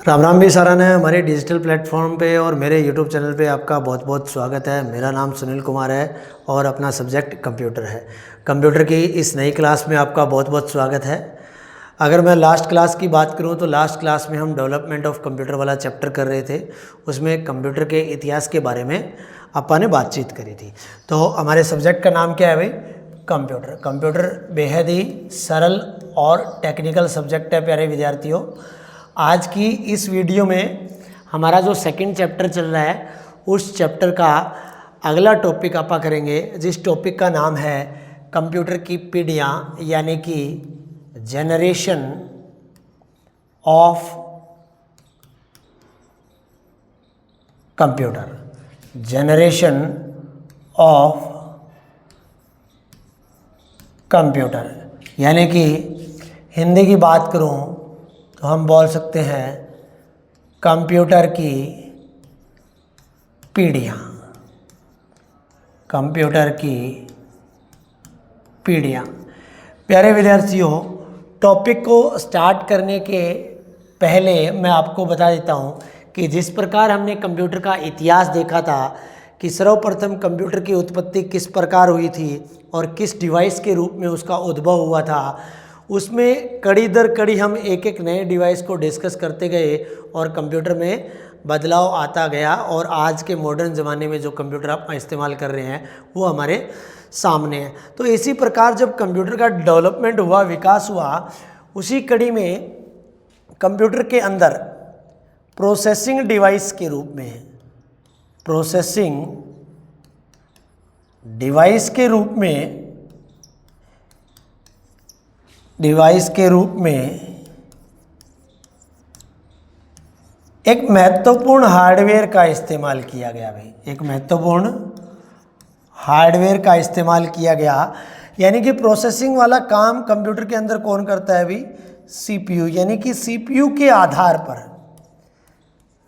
राम राम भी साराना है हमारे डिजिटल प्लेटफॉर्म पे और मेरे यूट्यूब चैनल पे आपका बहुत बहुत स्वागत है। मेरा नाम सुनील कुमार है और अपना सब्जेक्ट कंप्यूटर है। कंप्यूटर की इस नई क्लास में आपका बहुत बहुत स्वागत है। अगर मैं लास्ट क्लास की बात करूं तो लास्ट क्लास में हम डेवलपमेंट ऑफ कंप्यूटर वाला चैप्टर कर रहे थे। उसमें कंप्यूटर के इतिहास के बारे में अपन ने बातचीत करी थी। तो हमारे सब्जेक्ट का नाम क्या है भाई? कंप्यूटर। कंप्यूटर बेहद ही सरल और टेक्निकल सब्जेक्ट है प्यारे विद्यार्थियों। आज की इस वीडियो में हमारा जो सेकंड चैप्टर चल रहा है उस चैप्टर का अगला टॉपिक आप करेंगे, जिस टॉपिक का नाम है कंप्यूटर की पीढ़ियाँ, यानी कि generation of computer. Generation of computer यानी कि हिंदी की बात करूं तो हम बोल सकते हैं कंप्यूटर की पीढ़ियाँ। कंप्यूटर की पीढ़ियाँ। प्यारे विद्यार्थियों, टॉपिक को स्टार्ट करने के पहले मैं आपको बता देता हूँ कि जिस प्रकार हमने कंप्यूटर का इतिहास देखा था कि सर्वप्रथम कंप्यूटर की उत्पत्ति किस प्रकार हुई थी और किस डिवाइस के रूप में उसका उद्भव हुआ था, उसमें कड़ी दर कड़ी हम एक एक नए डिवाइस को डिस्कस करते गए और कंप्यूटर में बदलाव आता गया और आज के मॉडर्न ज़माने में जो कंप्यूटर आप इस्तेमाल कर रहे हैं वो हमारे सामने है। तो इसी प्रकार जब कंप्यूटर का डेवलपमेंट हुआ, विकास हुआ, उसी कड़ी में कंप्यूटर के अंदर प्रोसेसिंग डिवाइस के रूप में, प्रोसेसिंग डिवाइस के रूप में, डिवाइस के रूप में एक महत्वपूर्ण हार्डवेयर का इस्तेमाल किया गया भाई। एक महत्वपूर्ण हार्डवेयर का इस्तेमाल किया गया, यानी कि प्रोसेसिंग वाला काम कंप्यूटर के अंदर कौन करता है भाई? सीपीयू। यानी कि सीपीयू के आधार पर,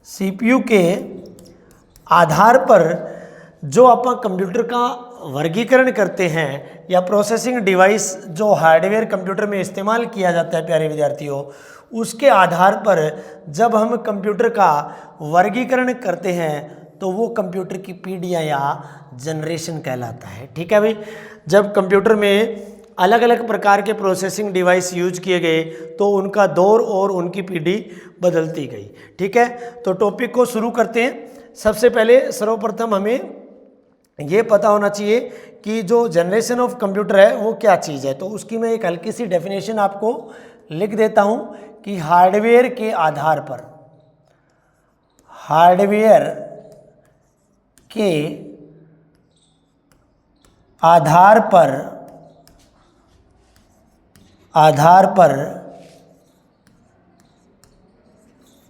सीपीयू के आधार पर जो अपन कंप्यूटर का वर्गीकरण करते हैं या प्रोसेसिंग डिवाइस जो हार्डवेयर कंप्यूटर में इस्तेमाल किया जाता है प्यारे विद्यार्थियों, उसके आधार पर जब हम कंप्यूटर का वर्गीकरण करते हैं तो वो कंप्यूटर की पीढ़ियाँ या जनरेशन कहलाता है। ठीक है भाई। जब कंप्यूटर में अलग अलग प्रकार के प्रोसेसिंग डिवाइस यूज किए गए तो उनका दौर और उनकी पीढ़ी बदलती गई। ठीक है, तो टॉपिक को शुरू करते हैं। सबसे पहले सर्वप्रथम हमें ये पता होना चाहिए कि जो जनरेशन ऑफ कंप्यूटर है वो क्या चीज़ है। तो उसकी मैं एक हल्की सी डेफिनेशन आपको लिख देता हूँ कि हार्डवेयर के आधार पर, हार्डवेयर के आधार पर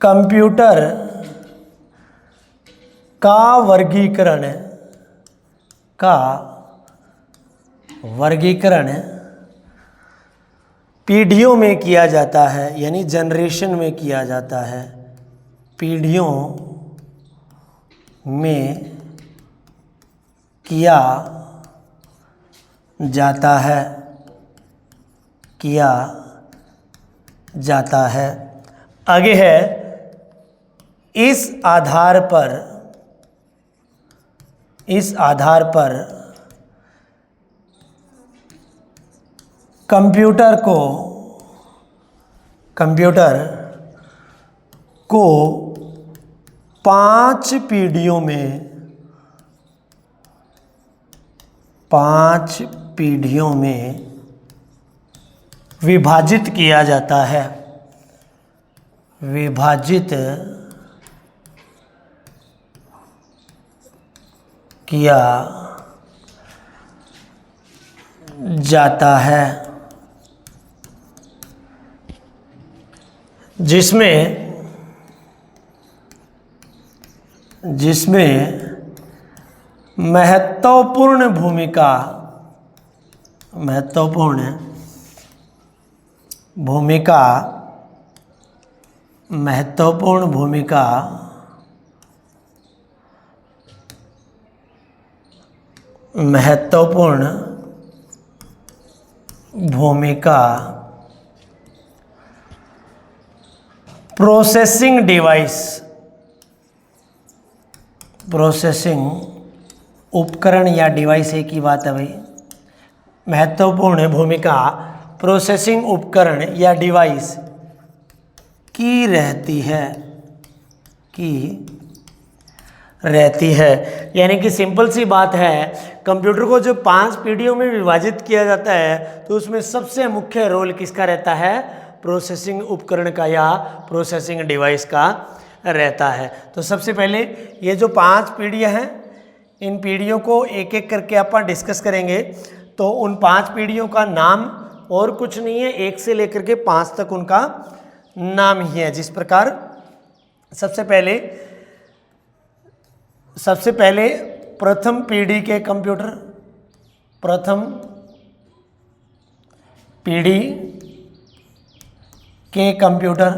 कंप्यूटर का वर्गीकरण पीढ़ियों में किया जाता है, यानी जनरेशन में किया जाता है, पीढ़ियों में किया जाता है, किया जाता है। आगे है इस आधार पर कंप्यूटर को 5 पीढ़ियों में विभाजित किया जाता है, विभाजित किया जाता है, जिसमें महत्वपूर्ण भूमिका प्रोसेसिंग डिवाइस, प्रोसेसिंग उपकरण या डिवाइस एक ही बात है भाई, महत्वपूर्ण भूमिका प्रोसेसिंग उपकरण या डिवाइस की रहती है। यानी कि सिंपल सी बात है, कंप्यूटर को जो 5 पीढ़ियों में विभाजित किया जाता है तो उसमें सबसे मुख्य रोल किसका रहता है? प्रोसेसिंग उपकरण का या प्रोसेसिंग डिवाइस का रहता है। तो सबसे पहले ये जो 5 पीढ़ियाँ हैं, इन पीढ़ियों को एक एक करके अपन डिस्कस करेंगे। तो उन 5 पीढ़ियों का नाम और कुछ नहीं है, 1 से लेकर के 5 तक उनका नाम ही है। जिस प्रकार सबसे पहले प्रथम पीढ़ी के कंप्यूटर, प्रथम पीढ़ी के कंप्यूटर,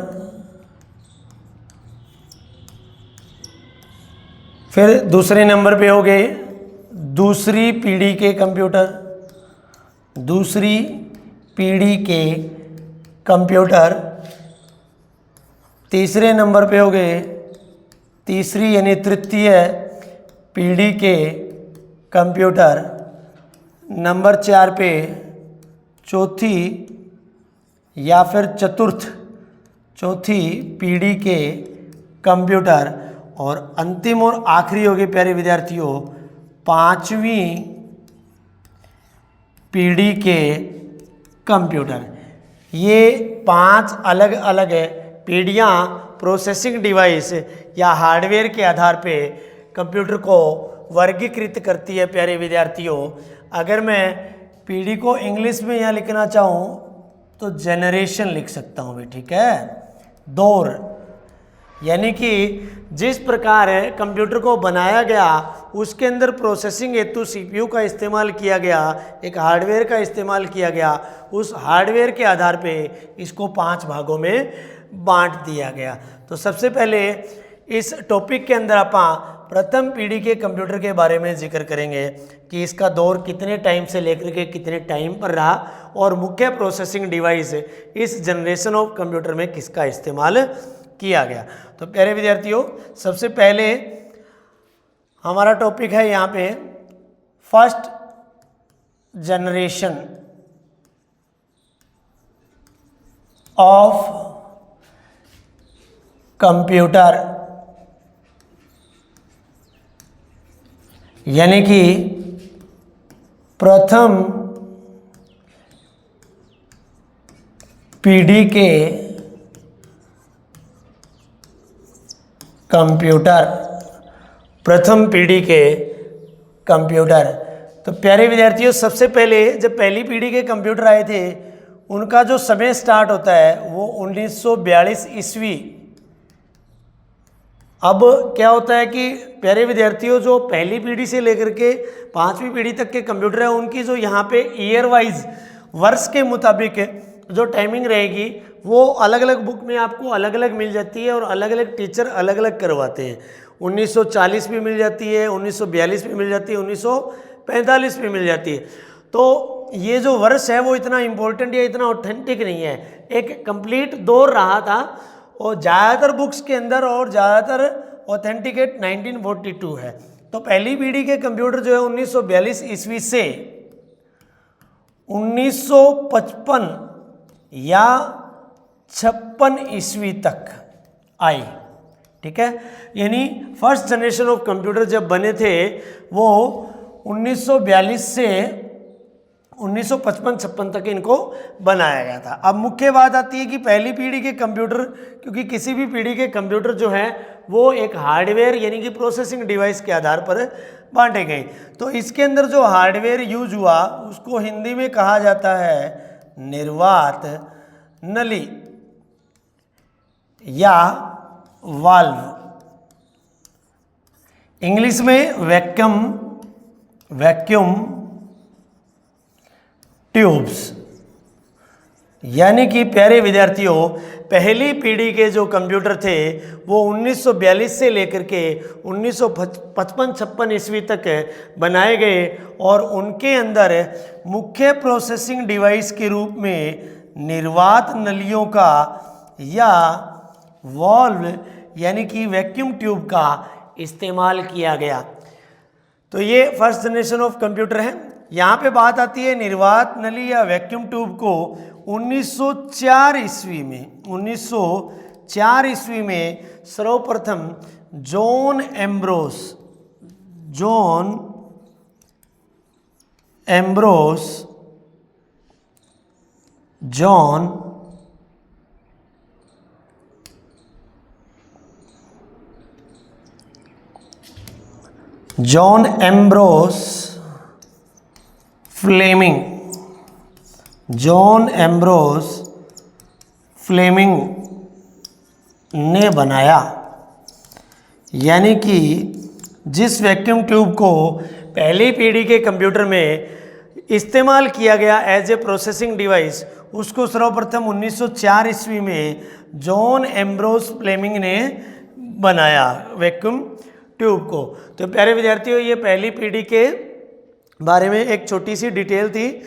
फिर दूसरे नंबर पे हो गए दूसरी पीढ़ी के कंप्यूटर, दूसरी पीढ़ी के कंप्यूटर, तीसरे नंबर पे हो गए तीसरी यानी तृतीय पीढ़ी के कंप्यूटर, नंबर 4 पे चौथी या फिर चौथी पीढ़ी के कंप्यूटर, और अंतिम और आखिरी हो गए प्यारे विद्यार्थियों 5वीं पीढ़ी के कंप्यूटर। ये 5 अलग अलग पीढ़ियाँ प्रोसेसिंग डिवाइस या हार्डवेयर के आधार पे कंप्यूटर को वर्गीकृत करती है। प्यारे विद्यार्थियों, अगर मैं पीढ़ी को इंग्लिश में यहाँ लिखना चाहूँ तो जनरेशन लिख सकता हूँ भी, ठीक है, दौर। यानी कि जिस प्रकार कंप्यूटर को बनाया गया उसके अंदर प्रोसेसिंग हेतु सीपीयू का इस्तेमाल किया गया, एक हार्डवेयर का इस्तेमाल किया गया, उस हार्डवेयर के आधार पे इसको 5 भागों में बांट दिया गया। तो सबसे पहले इस टॉपिक के अंदर आप प्रथम पीढ़ी के कंप्यूटर के बारे में जिक्र करेंगे कि इसका दौर कितने टाइम से लेकर के कितने टाइम पर रहा और मुख्य प्रोसेसिंग डिवाइस इस जनरेशन ऑफ कंप्यूटर में किसका इस्तेमाल किया गया। तो प्यारे विद्यार्थियों, सबसे पहले हमारा टॉपिक है यहाँ पे फर्स्ट जनरेशन ऑफ कंप्यूटर, यानी कि प्रथम पीढ़ी के कंप्यूटर, प्रथम पीढ़ी के कंप्यूटर। तो प्यारे विद्यार्थियों, सबसे पहले जब पहली पीढ़ी के कंप्यूटर आए थे उनका जो समय स्टार्ट होता है वो 1942 ईस्वी। अब क्या होता है कि प्यारे विद्यार्थियों, जो पहली पीढ़ी से लेकर के 5वीं पीढ़ी तक के कंप्यूटर है उनकी जो यहाँ पे ईयर वाइज वर्ष के मुताबिक जो टाइमिंग रहेगी वो अलग अलग बुक में आपको अलग अलग मिल जाती है और अलग अलग टीचर अलग अलग करवाते हैं। 1940 भी मिल जाती है, 1942 भी मिल जाती है, 1945 भी मिल जाती है। तो ये जो वर्ष है वो इतना इम्पोर्टेंट या इतना ऑथेंटिक नहीं है, एक कंप्लीट दौर रहा था और ज़्यादातर बुक्स के अंदर और ज़्यादातर ऑथेंटिकेट 1942 है। तो पहली पीढ़ी के कंप्यूटर जो है 1942 ईस्वी से 1955 या 56 ईस्वी तक आई, ठीक है। यानी फर्स्ट जनरेशन ऑफ कंप्यूटर जब बने थे वो 1942 से 1955-56 तक इनको बनाया गया था। अब मुख्य बात आती है कि पहली पीढ़ी के कंप्यूटर, क्योंकि किसी भी पीढ़ी के कंप्यूटर जो है वो एक हार्डवेयर यानी कि प्रोसेसिंग डिवाइस के आधार पर बांटे गए। तो इसके अंदर जो हार्डवेयर यूज हुआ उसको हिंदी में कहा जाता है निर्वात नली या वाल्व, इंग्लिश में वैक्यूम ट्यूब्स। यानी कि प्यारे विद्यार्थियों, पहली पीढ़ी के जो कंप्यूटर थे वो 1942 से लेकर के 1955-56 ईस्वी तक बनाए गए और उनके अंदर मुख्य प्रोसेसिंग डिवाइस के रूप में निर्वात नलियों का या वॉल्व यानी कि वैक्यूम ट्यूब का इस्तेमाल किया गया। तो ये फर्स्ट जनरेशन ऑफ कंप्यूटर है। यहाँ पे बात आती है निर्वात नली या वैक्यूम ट्यूब को 1904 ईस्वी में सर्वप्रथम जॉन एम्ब्रोस फ्लेमिंग ने बनाया। यानी कि जिस वैक्यूम ट्यूब को पहली पीढ़ी के कंप्यूटर में इस्तेमाल किया गया एज ए प्रोसेसिंग डिवाइस, उसको सर्वप्रथम 1904 ईस्वी में जॉन एम्ब्रोस फ्लेमिंग ने बनाया वैक्यूम ट्यूब को। तो प्यारे विद्यार्थियों, ये पहली पीढ़ी के बारे में एक छोटी सी डिटेल थी।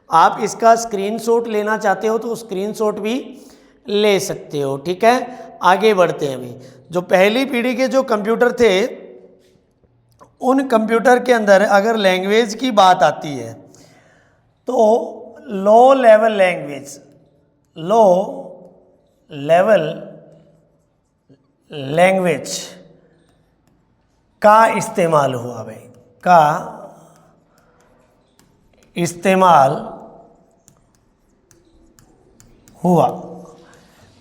आप इसका स्क्रीनशॉट लेना चाहते हो तो स्क्रीनशॉट भी ले सकते हो। ठीक है, आगे बढ़ते हैं। अभी जो पहली पीढ़ी के जो कंप्यूटर थे, उन कंप्यूटर के अंदर अगर लैंग्वेज की बात आती है तो लो लेवल लैंग्वेज का इस्तेमाल हुआ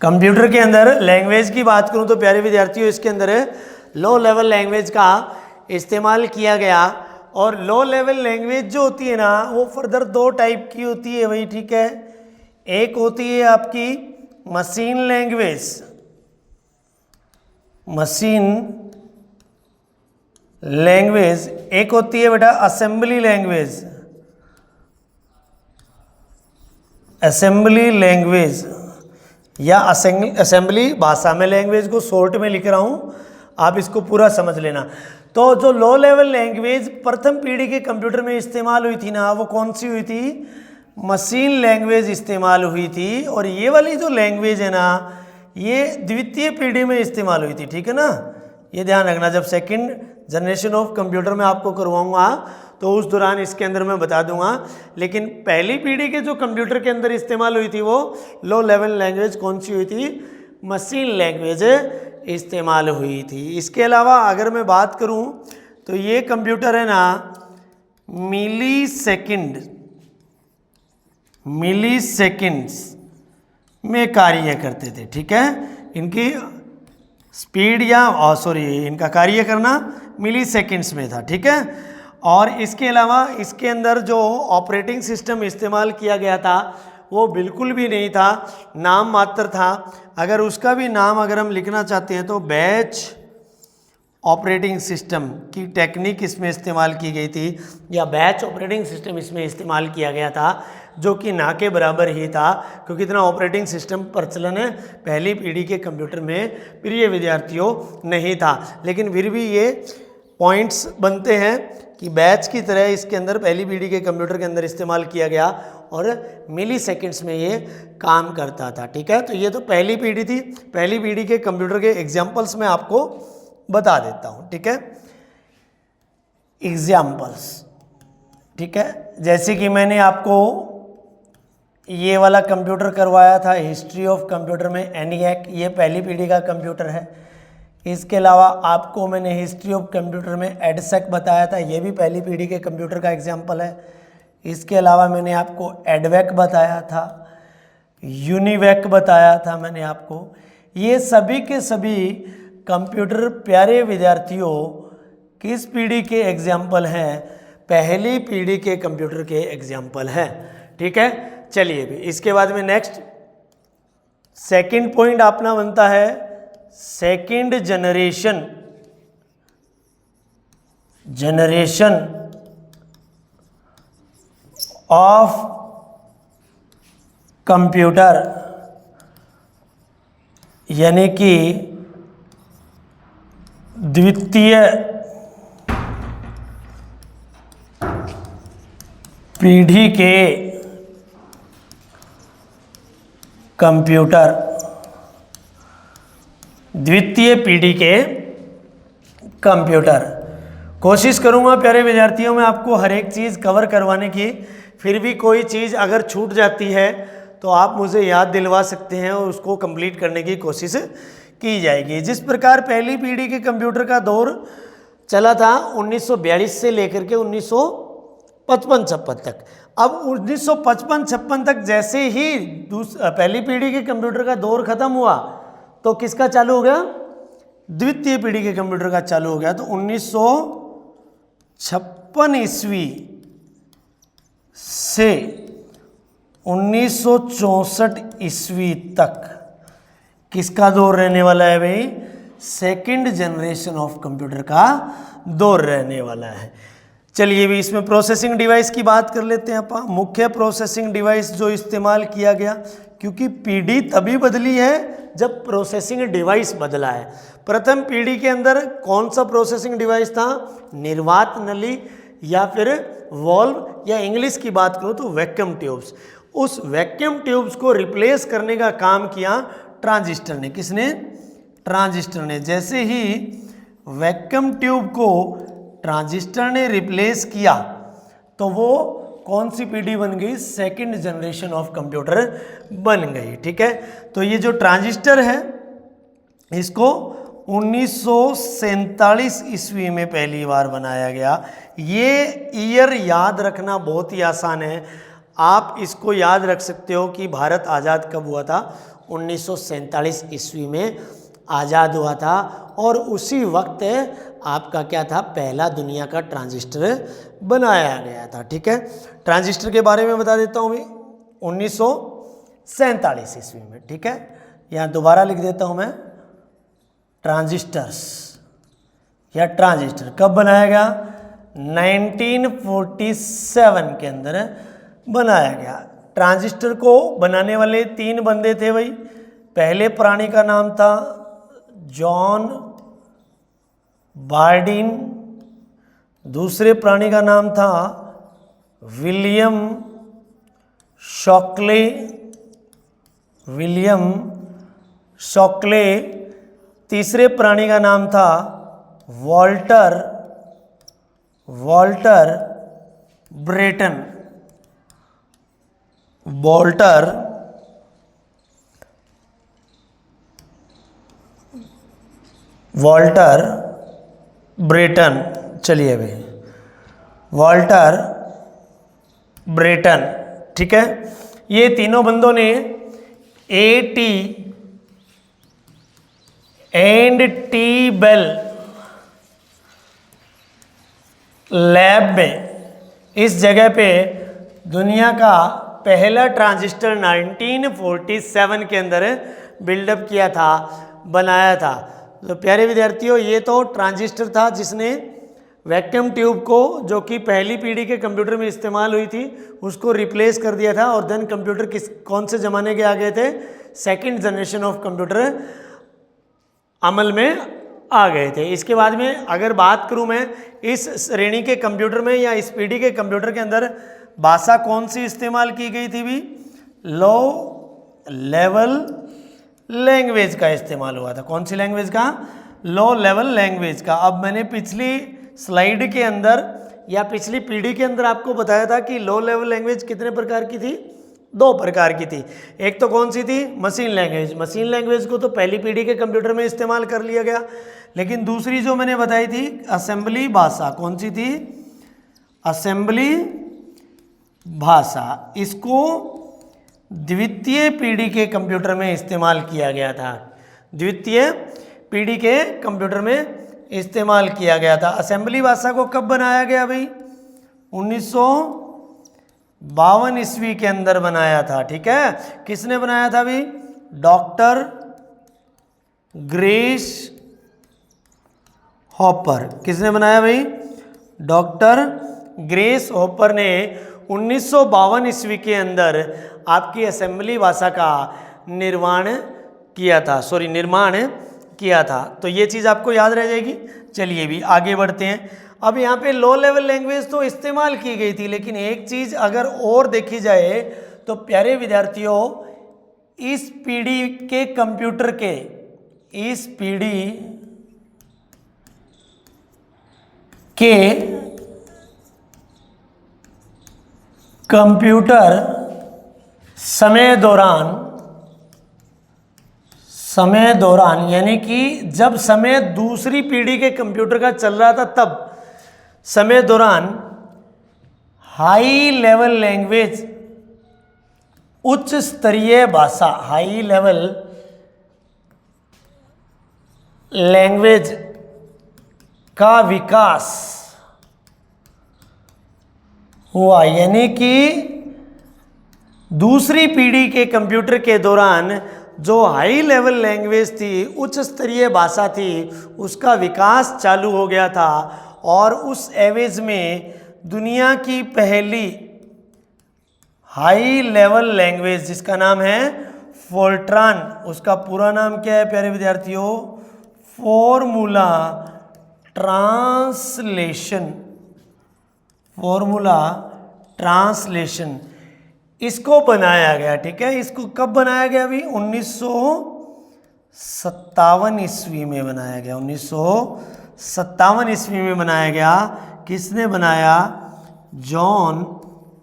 कंप्यूटर के अंदर। लैंग्वेज की बात करूं तो प्यारे विद्यार्थियों, इसके अंदर लो लेवल लैंग्वेज का इस्तेमाल किया गया। और लो लेवल लैंग्वेज जो होती है ना, वो फर्दर दो टाइप की होती है भाई। ठीक है, एक होती है आपकी मशीन लैंग्वेज, एक होती है बेटा असेंबली लैंग्वेज या असेंबली भाषा में लैंग्वेज को शॉर्ट में लिख रहा हूं, आप इसको पूरा समझ लेना। तो जो लो लेवल लैंग्वेज प्रथम पीढ़ी के कंप्यूटर में इस्तेमाल हुई थी ना, वो कौन सी हुई थी? मशीन लैंग्वेज इस्तेमाल हुई थी। और ये वाली जो लैंग्वेज है ना, ये द्वितीय पीढ़ी में इस्तेमाल हुई थी। ठीक है ना, ये ध्यान रखना। जब सेकंड जनरेशन ऑफ कंप्यूटर में आपको करवाऊंगा तो उस दौरान इसके अंदर मैं बता दूंगा। लेकिन पहली पीढ़ी के जो कंप्यूटर के अंदर इस्तेमाल हुई थी वो लो लेवल लैंग्वेज कौन सी हुई थी? मशीन लैंग्वेज इस्तेमाल हुई थी। इसके अलावा अगर मैं बात करूं तो ये कंप्यूटर है ना, मिली सेकेंड्स में कार्य करते थे। ठीक है, इनकी स्पीड इनका कार्य करना मिली सेकेंड्स में था। ठीक है, और इसके अलावा इसके अंदर जो ऑपरेटिंग सिस्टम इस्तेमाल किया गया था वो बिल्कुल भी नहीं था, नाम मात्र था। अगर उसका भी नाम अगर हम लिखना चाहते हैं तो बैच ऑपरेटिंग सिस्टम की टेक्निक इसमें इस्तेमाल की गई थी, या बैच ऑपरेटिंग सिस्टम इसमें इस्तेमाल किया गया था, जो कि ना के बराबर ही था, क्योंकि इतना ऑपरेटिंग सिस्टम प्रचलन पहली पीढ़ी के कंप्यूटर में प्रिय विद्यार्थियों नहीं था। लेकिन फिर भी ये पॉइंट्स बनते हैं कि बैच की तरह इसके अंदर पहली पीढ़ी के कंप्यूटर के अंदर इस्तेमाल किया गया और मिली सेकेंड्स में ये काम करता था। ठीक है, तो ये तो पहली पीढ़ी थी। पहली पीढ़ी के कंप्यूटर के एग्जाम्पल्स मैं आपको बता देता हूँ। ठीक है, एग्जाम्पल्स। ठीक है, जैसे कि मैंने आपको ये वाला कंप्यूटर करवाया था हिस्ट्री ऑफ कंप्यूटर में, ENIAC, ये पहली पीढ़ी का कंप्यूटर है। इसके अलावा आपको मैंने हिस्ट्री ऑफ कंप्यूटर में EDSEC बताया था, ये भी पहली पीढ़ी के कंप्यूटर का एग्जाम्पल है। इसके अलावा मैंने आपको EDVAC बताया था, UNIVAC बताया था मैंने आपको। ये सभी के सभी कंप्यूटर प्यारे विद्यार्थियों किस पीढ़ी के एग्जाम्पल हैं? पहली पीढ़ी के कंप्यूटर के एग्जाम्पल हैं। ठीक है, चलिए भी इसके बाद में नेक्स्ट सेकंड पॉइंट अपना बनता है सेकंड जनरेशन ऑफ कंप्यूटर, यानी कि द्वितीय पीढ़ी के कंप्यूटर द्वितीय पीढ़ी के कंप्यूटर। कोशिश करूंगा प्यारे विद्यार्थियों में आपको हर एक चीज़ कवर करवाने की, फिर भी कोई चीज़ अगर छूट जाती है तो आप मुझे याद दिलवा सकते हैं और उसको कंप्लीट करने की कोशिश की जाएगी। जिस प्रकार पहली पीढ़ी के कंप्यूटर का दौर चला था 1942 से लेकर के 1955-56 तक। अब 1955-56 तक जैसे ही पहली पीढ़ी के कंप्यूटर का दौर खत्म हुआ तो किसका चालू हो गया? द्वितीय पीढ़ी के कंप्यूटर का चालू हो गया। तो 1956 ईस्वी से 1964 ईस्वी तक किसका दौर रहने वाला है भाई? सेकंड जनरेशन ऑफ कंप्यूटर का दौर रहने वाला है। चलिए भी इसमें प्रोसेसिंग डिवाइस की बात कर लेते हैं अपन। मुख्य प्रोसेसिंग डिवाइस जो इस्तेमाल किया गया, क्योंकि पीढ़ी तभी बदली है जब प्रोसेसिंग डिवाइस बदला है। प्रथम पीढ़ी के अंदर कौन सा प्रोसेसिंग डिवाइस था? निर्वात नली या फिर वॉल्व, या इंग्लिश की बात करूं तो वैक्यूम ट्यूब्स। उस वैक्यूम ट्यूब्स को रिप्लेस करने का काम किया ट्रांजिस्टर ने। किसने? ट्रांजिस्टर ने। जैसे ही वैक्यूम ट्यूब को ट्रांजिस्टर ने रिप्लेस किया तो वो कौन सी पीढ़ी बन गई? सेकंड जनरेशन ऑफ कंप्यूटर बन गई। ठीक है, तो ये जो ट्रांजिस्टर है इसको 1947 ईस्वी में पहली बार बनाया गया। ये ईयर याद रखना बहुत ही आसान है। आप इसको याद रख सकते हो कि भारत आज़ाद कब हुआ था? 1947 ईस्वी में आज़ाद हुआ था, और उसी वक्त आपका क्या था? पहला दुनिया का ट्रांजिस्टर बनाया गया था। ठीक है, ट्रांजिस्टर के बारे में बता देता हूँ मैं। 1947 ईस्वी में, ठीक है, यहाँ दोबारा लिख देता हूँ मैं, ट्रांजिस्टर्स या ट्रांजिस्टर कब बनाया गया? 1947 के अंदर बनाया गया। ट्रांजिस्टर को बनाने वाले 3 बंदे थे भाई। पहले प्राणी का नाम था जॉन बार्डिन, दूसरे प्राणी का नाम था विलियम शॉकले, तीसरे प्राणी का नाम था वॉल्टर ब्रेटन। वॉल्टर ब्रेटन, चलिए भाई, वॉल्टर ब्रेटन। ठीक है, ये तीनों बंदों ने AT and T Bell Lab में इस जगह पे दुनिया का पहला ट्रांजिस्टर 1947 के अंदर बिल्डअप किया था, बनाया था। तो प्यारे विद्यार्थियों, ये तो ट्रांजिस्टर था जिसने वैक्यूम ट्यूब को, जो कि पहली पीढ़ी के कंप्यूटर में इस्तेमाल हुई थी, उसको रिप्लेस कर दिया था। और देन कंप्यूटर कौन से ज़माने के आ गए थे? सेकंड जनरेशन ऑफ कंप्यूटर अमल में आ गए थे। इसके बाद में अगर बात करूं मैं इस श्रेणी के कंप्यूटर में या इस पीढ़ी के कंप्यूटर के अंदर भाषा कौन सी इस्तेमाल की गई थी भी? लो लेवल लैंग्वेज का इस्तेमाल हुआ था। कौन सी लैंग्वेज का? लो लेवल लैंग्वेज का। अब मैंने पिछली स्लाइड के अंदर या पिछली पीढ़ी के अंदर आपको बताया था कि लो लेवल लैंग्वेज कितने प्रकार की थी? 2 प्रकार की थी। एक तो कौन सी थी? Machine language. मशीन लैंग्वेज को तो पहली पीढ़ी के कंप्यूटर में इस्तेमाल कर लिया गया। लेकिन दूसरी जो मैंने बताई थी असेंबली भाषा, कौन सी थी? असेंबली भाषा। इसको द्वितीय पीढ़ी के कंप्यूटर में इस्तेमाल किया गया था। द्वितीय पीढ़ी के कंप्यूटर में इस्तेमाल किया गया था। असेंबली भाषा को कब बनाया गया भाई? 1952 ईस्वी के अंदर बनाया था। ठीक है, किसने बनाया था भाई? Doctor grace hopper. किसने बनाया भाई? डॉक्टर ग्रेस हॉपर ने 1952 ईस्वी के अंदर आपकी असेंबली भाषा का निर्माण किया था। तो ये चीज़ आपको याद रह जाएगी। चलिए भी आगे बढ़ते हैं। अब यहाँ पे लो लेवल लैंग्वेज तो इस्तेमाल की गई थी, लेकिन एक चीज़ अगर और देखी जाए तो प्यारे विद्यार्थियों, इस पीढ़ी के कंप्यूटर के इस पीढ़ी के कंप्यूटर समय दौरान यानी कि जब समय दूसरी पीढ़ी के कंप्यूटर का चल रहा था तब समय दौरान हाई लेवल लैंग्वेज, उच्च स्तरीय भाषा, हाई लेवल लैंग्वेज का विकास हुआ। यानी कि दूसरी पीढ़ी के कंप्यूटर के दौरान जो हाई लेवल लैंग्वेज थी, उच्च स्तरीय भाषा थी, उसका विकास चालू हो गया था। और उस एवज में दुनिया की पहली हाई लेवल लैंग्वेज जिसका नाम है फोर्ट्रान, उसका पूरा नाम क्या है प्यारे विद्यार्थियों? फॉर्मूला ट्रांसलेशन, इसको बनाया गया। ठीक है, इसको कब बनाया गया? अभी 1957 ईस्वी में बनाया गया। 1957 ईस्वी में बनाया गया। किसने बनाया? जॉन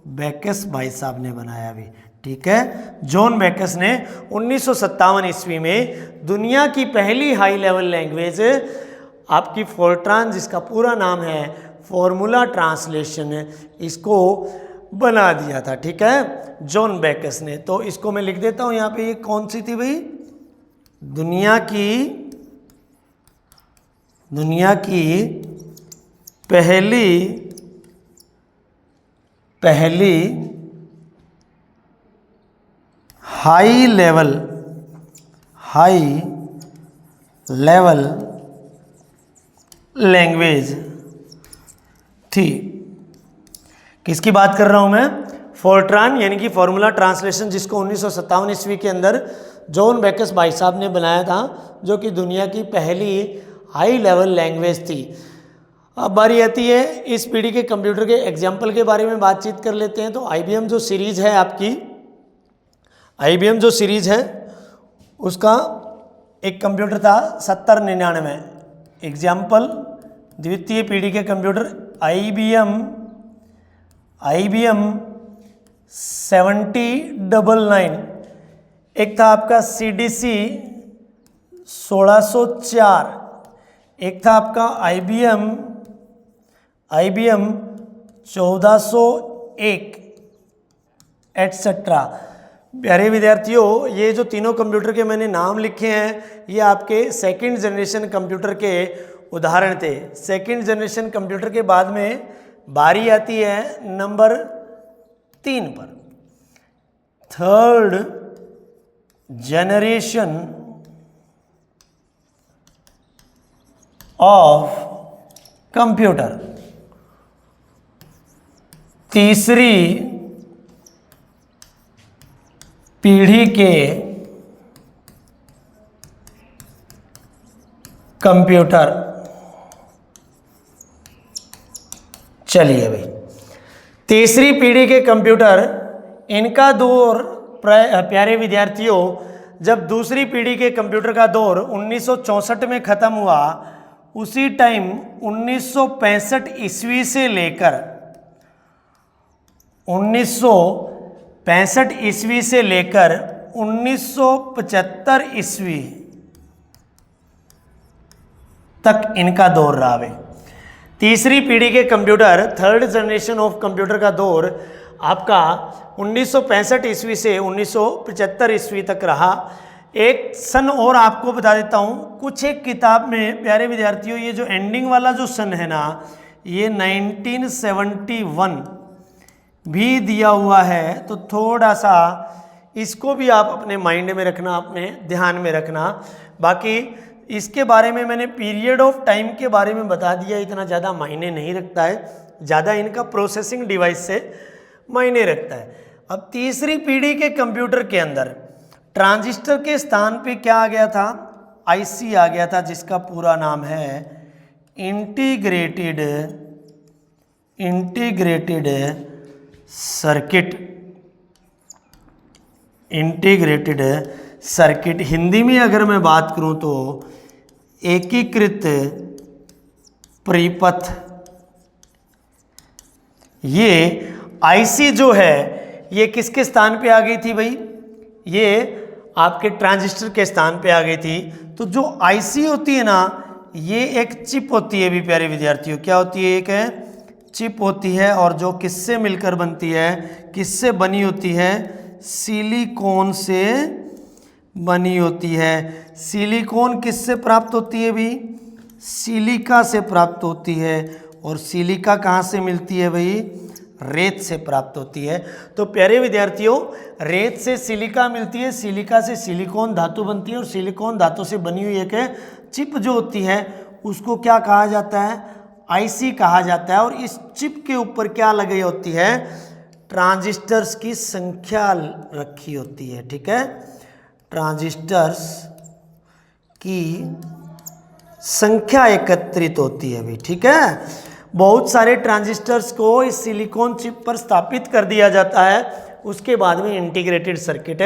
बेकस भाई साहब ने बनाया अभी। ठीक है, जॉन बेकस ने 1957 ईस्वी में दुनिया की पहली हाई लेवल लैंग्वेज आपकी फोर्ट्रान, जिसका पूरा नाम है फॉर्मूला ट्रांसलेशन, इसको बना दिया था। ठीक है, जॉन बेकस ने। तो इसको मैं लिख देता हूं यहाँ पे। ये कौन सी थी भाई? दुनिया की पहली हाई लेवल लैंग्वेज थी। किसकी बात कर रहा हूं मैं? फोर्ट्रान यानी कि फॉर्मूला ट्रांसलेशन, जिसको 1957 ईस्वी के अंदर जॉन बेकस भाई साहब ने बनाया था, जो कि दुनिया की पहली हाई लेवल लैंग्वेज थी। अब बारी आती है इस पीढ़ी के कंप्यूटर के एग्जाम्पल के बारे में बातचीत कर लेते हैं। तो IBM जो सीरीज है आपकी, IBM जो सीरीज है उसका एक कंप्यूटर था 7099। एग्जाम्पल द्वितीय पीढ़ी के कंप्यूटर IBM 7099। एक था आपका CDC 1604। एक था आपका IBM 1401 एटसेट्रा। प्यारे विद्यार्थियों, ये जो तीनों कंप्यूटर के मैंने नाम लिखे हैं, ये आपके सेकंड जनरेशन कंप्यूटर के उदाहरण थे। सेकंड जनरेशन कंप्यूटर के बाद में बारी आती है नंबर 3 पर। थर्ड जनरेशन ऑफ कंप्यूटर, तीसरी पीढ़ी के कंप्यूटर। चलिए भाई, तीसरी पीढ़ी के कंप्यूटर, इनका दौर प्यारे विद्यार्थियों, जब दूसरी पीढ़ी के कंप्यूटर का दौर 1964 में ख़त्म हुआ, उसी टाइम 1965 ईस्वी से लेकर 1975 ईस्वी तक इनका दौर रहा है। तीसरी पीढ़ी के computer, third generation of computer का दौर आपका 1965 ईस्वी से 1975 ईस्वी तक रहा। एक सन और आपको बता देता हूँ, कुछ एक किताब में प्यारे विद्यार्थियों, ये जो एंडिंग वाला जो सन है ना, ये 1971 भी दिया हुआ है। तो थोड़ा सा इसको भी आप अपने माइंड में रखना, अपने ध्यान में रखना। बाकी इसके बारे में मैंने पीरियड ऑफ टाइम के बारे में बता दिया, इतना ज़्यादा मायने नहीं रखता है, ज़्यादा इनका प्रोसेसिंग डिवाइस से मायने रखता है। अब तीसरी पीढ़ी के कंप्यूटर के अंदर ट्रांजिस्टर के स्थान पे क्या आ गया था? IC आ गया था, जिसका पूरा नाम है integrated circuit. Integrated circuit, Hindi में अगर मैं बात करूं तो एकीकृत परिपथ। ये आईसी जो है ये किसके स्थान पे आ गई थी भाई? ये आपके ट्रांजिस्टर के स्थान पे आ गई थी। तो जो आईसी होती है ना, ये एक चिप होती है भी प्यारे विद्यार्थियों। क्या होती है? एक है चिप होती है, और जो किससे मिलकर बनती है, किससे बनी होती है? सिलिकॉन से बनी होती है। सिलिकॉन किससे प्राप्त होती है भी? सिलिका से प्राप्त होती है। और सिलिका कहाँ से मिलती है भाई? रेत से प्राप्त होती है। तो प्यारे विद्यार्थियों, रेत से सिलिका मिलती है, सिलिका से सिलिकॉन धातु बनती है, और सिलिकॉन धातु से बनी हुई एक चिप जो होती है उसको क्या कहा जाता है? आईसी कहा जाता है। और इस चिप के ऊपर क्या लगी होती है? ट्रांजिस्टर्स की संख्या रखी होती है। ठीक है, ट्रांजिस्टर्स की संख्या एकत्रित होती है भी। ठीक है, बहुत सारे ट्रांजिस्टर्स को इस सिलिकॉन चिप पर स्थापित कर दिया जाता है, उसके बाद में इंटीग्रेटेड सर्किट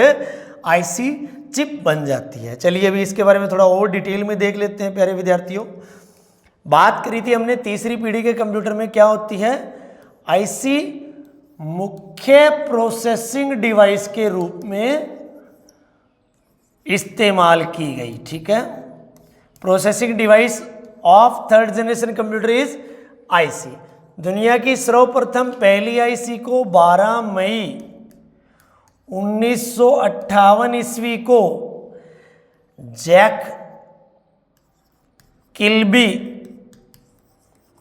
आईसी चिप बन जाती है। चलिए अभी इसके बारे में थोड़ा और डिटेल में देख लेते हैं प्यारे विद्यार्थियों। बात करी थी हमने तीसरी पीढ़ी के कंप्यूटर में क्या होती है? आईसी मुख्य प्रोसेसिंग डिवाइस के रूप में इस्तेमाल की गई। ठीक है, processing device of third generation computer is IC. दुनिया की सर्वप्रथम पहली आईसी को 12 मई 1958 ईस्वी को जैक किल्बी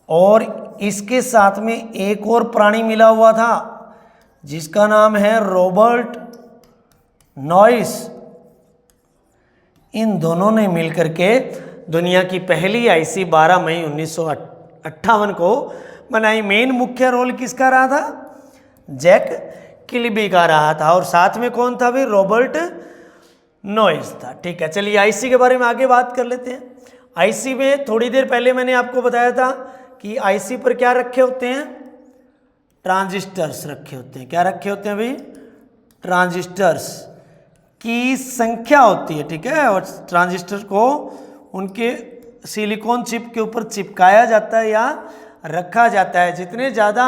और इसके साथ में एक और प्राणी मिला हुआ था जिसका नाम है रॉबर्ट नॉइस। इन दोनों ने मिलकर के दुनिया की पहली आईसी 12 मई 1958 को बनाई। मेन मुख्य रोल किसका रहा था? जैक किल्बी का रहा था। और साथ में कौन था भाई? रॉबर्ट नॉइस था। ठीक है, चलिए आईसी के बारे में आगे बात कर लेते हैं। आईसी में थोड़ी देर पहले मैंने आपको बताया था कि आईसी पर क्या रखे होते हैं? ट्रांजिस्टर्स रखे होते हैं। क्या रखे होते हैं भाई? ट्रांजिस्टर्स की संख्या होती है। ठीक है, और ट्रांजिस्टर को उनके सिलिकॉन चिप के ऊपर चिपकाया जाता है या रखा जाता है। जितने ज़्यादा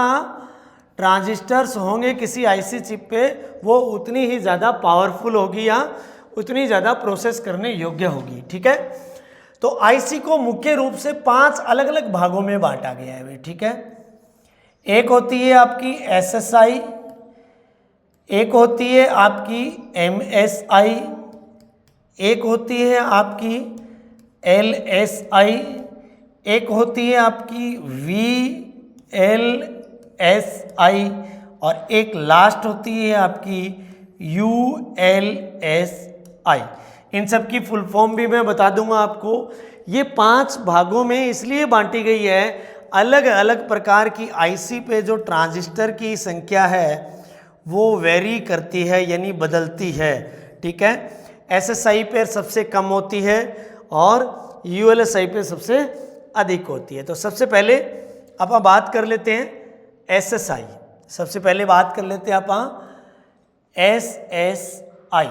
ट्रांजिस्टर्स होंगे किसी आईसी चिप पे, वो उतनी ही ज़्यादा पावरफुल होगी या उतनी ज़्यादा प्रोसेस करने योग्य होगी। ठीक है, तो आईसी को मुख्य रूप से 5 अलग अलग भागों में बांटा गया है। ठीक है, एक होती है आपकी एसएसआई, एक होती है आपकी एमएसआई, एक होती है आपकी एलएसआई, एक होती है आपकी वीएलएसआई, और एक लास्ट होती है आपकी यूएलएसआई। इन सब की फुल फॉर्म भी मैं बता दूंगा आपको। ये 5 भागों में इसलिए बांटी गई है, अलग अलग प्रकार की आईसी पे जो ट्रांजिस्टर की संख्या है वो वेरी करती है यानी बदलती है। ठीक है, एसएसआई पे सबसे कम होती है और यूएलएसआई पे सबसे अधिक होती है। तो सबसे पहले आप बात कर लेते हैं एसएसआई। सबसे पहले बात कर लेते हैं आप एसएसआई।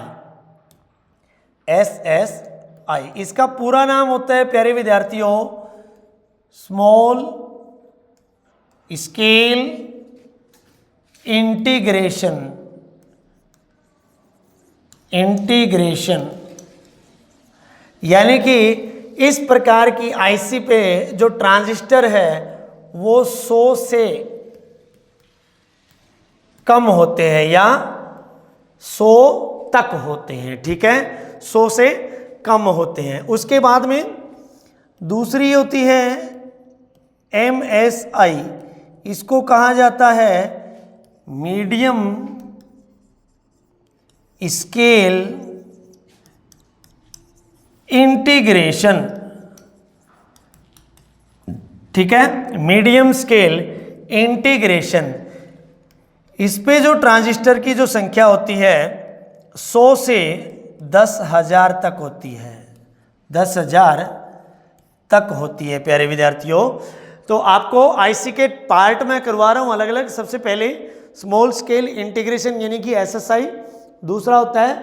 एसएसआई इसका पूरा नाम होता है प्यारे विद्यार्थियों स्मॉल स्केल इंटीग्रेशन, यानी कि इस प्रकार की आईसी पे जो ट्रांजिस्टर है वो 100 से कम होते हैं या 100 तक होते हैं। ठीक है, 100 से कम होते हैं। उसके बाद में दूसरी होती है एमएसआई। इसको कहा जाता है मीडियम स्केल इंटीग्रेशन। ठीक है, मीडियम स्केल इंटीग्रेशन। इस पे जो ट्रांजिस्टर की जो संख्या होती है 100 से 10,000 तक होती है, 10,000 तक होती है प्यारे विद्यार्थियों। तो आपको आईसी के पार्ट में करवा रहा हूं अलग अलग। सबसे पहले स्मॉल स्केल इंटीग्रेशन यानी कि एसएसआई, दूसरा होता है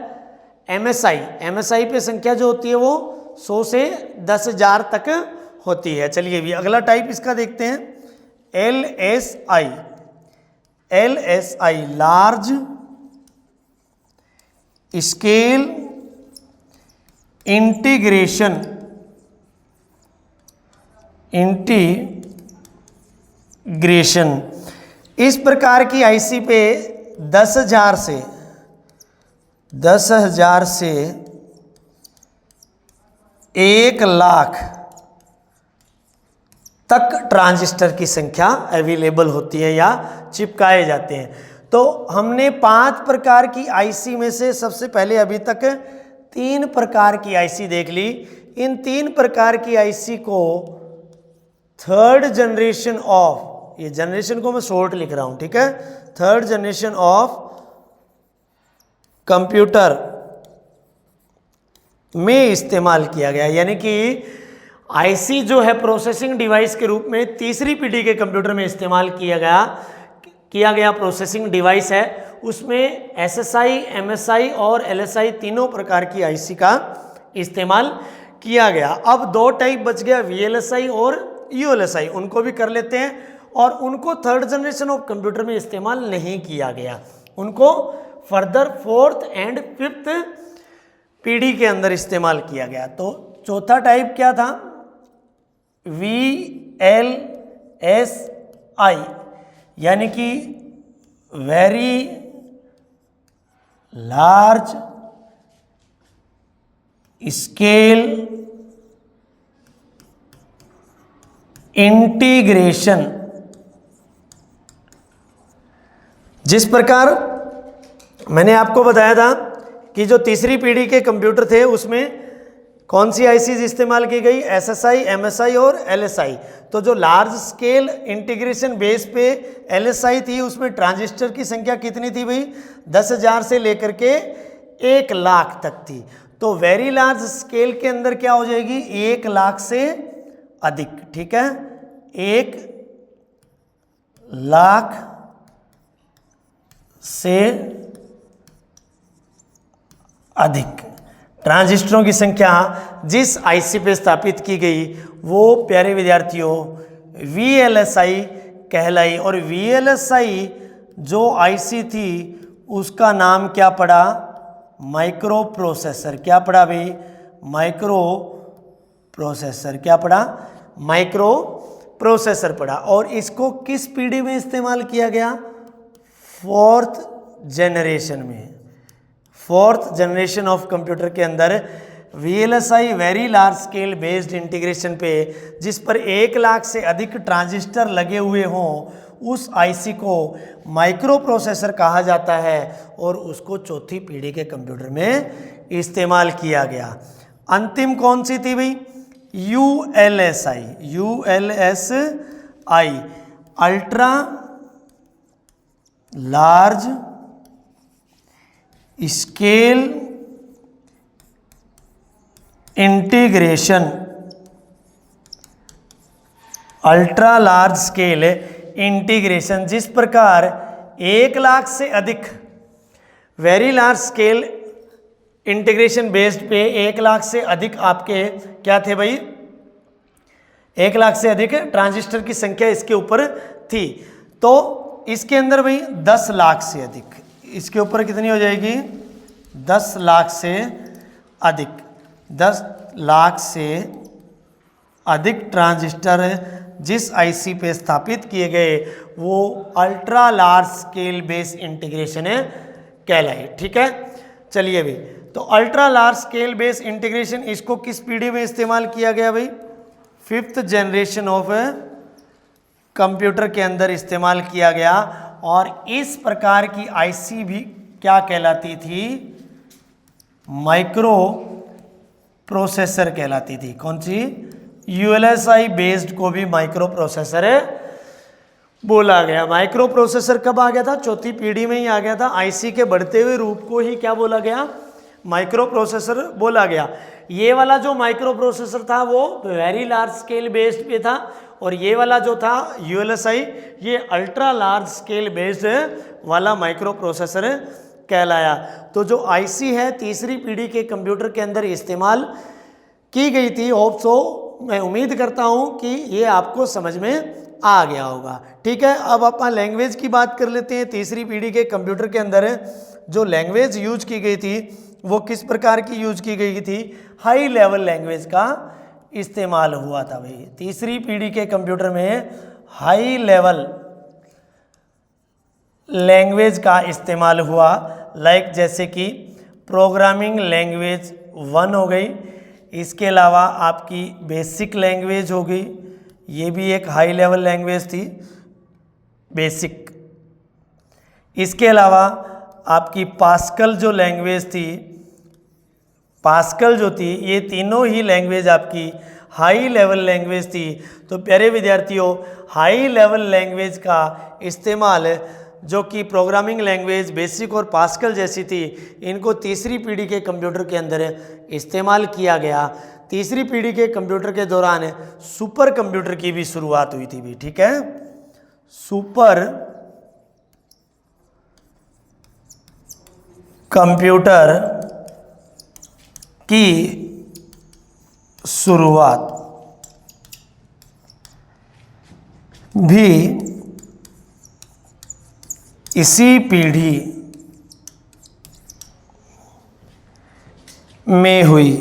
MSI पे संख्या जो होती है वो 100 से 10,000 तक होती है। चलिए भी अगला टाइप इसका देखते हैं, LSI लार्ज स्केल इंटीग्रेशन। इस प्रकार की आईसी पे 10,000 से 1,00,000 तक ट्रांजिस्टर की संख्या अवेलेबल होती है या चिपकाए जाते हैं। तो हमने 5 प्रकार की आईसी में से सबसे पहले अभी तक 3 प्रकार की आईसी देख ली। इन 3 प्रकार की आईसी को थर्ड जनरेशन ऑफ, ये जनरेशन को मैं शॉर्ट लिख रहा हूं, ठीक है, थर्ड जनरेशन ऑफ कंप्यूटर में इस्तेमाल किया गया। यानी कि आईसी जो है प्रोसेसिंग डिवाइस के रूप में तीसरी पीढ़ी के कंप्यूटर में इस्तेमाल किया गया प्रोसेसिंग डिवाइस है। उसमें एसएसआई, एमएसआई और एलएसआई तीनों प्रकार की आईसी का इस्तेमाल किया गया। अब 2 टाइप बच गया, वीएलएसआई और यूएलएसआई, उनको भी कर लेते हैं। और उनको थर्ड जनरेशन ऑफ कंप्यूटर में इस्तेमाल नहीं किया गया, उनको फर्दर 4th एंड 5th पीढ़ी के अंदर इस्तेमाल किया गया। तो चौथा टाइप क्या था, VLSI, यानी कि वेरी लार्ज स्केल इंटीग्रेशन। जिस प्रकार मैंने आपको बताया था कि जो तीसरी पीढ़ी के कंप्यूटर थे उसमें कौन सी आईसीज इस्तेमाल की गई, एसएसआई, एमएसआई और एलएसआई। तो जो लार्ज स्केल इंटीग्रेशन बेस पे एलएसआई थी उसमें ट्रांजिस्टर की संख्या कितनी थी भाई, 10,000 से लेकर के 1,00,000 तक थी। तो वेरी लार्ज स्केल के अंदर क्या हो जाएगी, 1,00,000 से अधिक, ठीक है, 1,00,000 से अधिक ट्रांजिस्टरों की संख्या जिस आईसी पे स्थापित की गई वो प्यारे विद्यार्थियों वीएलएसआई कहलाई। और वीएलएसआई जो आईसी थी उसका नाम क्या पड़ा, माइक्रो प्रोसेसर। क्या पड़ा भाई, माइक्रो प्रोसेसर। क्या पड़ा, माइक्रो प्रोसेसर पड़ा। और इसको किस पीढ़ी में इस्तेमाल किया गया, 4th जनरेशन में, 4th जनरेशन ऑफ कंप्यूटर के अंदर VLSI very large scale based integration पे जिस पर 1,00,000 से अधिक ट्रांजिस्टर लगे हुए हों उस आईसी को माइक्रो प्रोसेसर कहा जाता है और उसको चौथी पीढ़ी के कंप्यूटर में इस्तेमाल किया गया। अंतिम कौन सी थी भाई, ULSI. ULSI ultra large scale integration. Ultra large scale integration, जिस प्रकार 1,00,000 से अधिक very large scale integration based पे 1,00,000 से अधिक आपके क्या थे भाई, 1,00,000 से अधिक ट्रांजिस्टर की संख्या इसके ऊपर थी। तो इसके अंदर भाई 10,00,000 से अधिक, इसके ऊपर कितनी हो जाएगी, 10,00,000 से अधिक, 10,00,000 से अधिक ट्रांजिस्टर जिस आईसी पे स्थापित किए गए वो ultra large scale base integration कहलाई। ठीक है, चलिए भाई, तो ultra large scale base integration इसको किस पीढ़ी में इस्तेमाल किया गया भाई, 5th जनरेशन ऑफ कंप्यूटर के अंदर इस्तेमाल किया गया। और इस प्रकार की आईसी भी क्या कहलाती थी, माइक्रो प्रोसेसर कहलाती थी। कौन सी, यूएलएसआई बेस्ड को भी माइक्रो प्रोसेसर बोला गया। माइक्रो प्रोसेसर कब आ गया था, चौथी पीढ़ी में ही आ गया था। आईसी के बढ़ते हुए रूप को ही क्या बोला गया, माइक्रो प्रोसेसर बोला गया। ये वाला जो माइक्रो प्रोसेसर था वो वेरी लार्ज स्केल बेस्ड पे था और ये वाला जो था यूएलएसआई ये अल्ट्रा लार्ज स्केल बेस्ड वाला माइक्रो प्रोसेसर कहलाया। तो जो आईसी है तीसरी पीढ़ी के कंप्यूटर के अंदर इस्तेमाल की गई थी। होप सो, मैं उम्मीद करता हूं कि ये आपको समझ में आ गया होगा। ठीक है, अब अपन लैंग्वेज की बात कर लेते हैं। तीसरी पीढ़ी के कंप्यूटर के अंदर जो लैंग्वेज यूज की गई थी वो किस प्रकार की यूज की गई थी? हाई लेवल लैंग्वेज का इस्तेमाल हुआ था भाई। तीसरी पीढ़ी के कंप्यूटर में हाई लेवल लैंग्वेज का इस्तेमाल हुआ। लाइक जैसे कि प्रोग्रामिंग लैंग्वेज 1 हो गई, इसके अलावा आपकी बेसिक लैंग्वेज हो गई, ये भी एक हाई लेवल लैंग्वेज थी, बेसिक। इसके अलावा आपकी पास्कल जो लैंग्वेज थी, पास्कल जो थी, ये तीनों ही लैंग्वेज आपकी हाई लेवल लैंग्वेज थी। तो प्यारे विद्यार्थियों, हाई लेवल लैंग्वेज का इस्तेमाल जो कि प्रोग्रामिंग लैंग्वेज बेसिक और पास्कल जैसी थी, इनको तीसरी पीढ़ी के कंप्यूटर के अंदर इस्तेमाल किया गया। तीसरी पीढ़ी के कंप्यूटर के दौरान सुपर कंप्यूटर की भी शुरुआत हुई थी भी। ठीक है, सुपर कंप्यूटर की शुरुआत भी इसी पीढ़ी में हुई।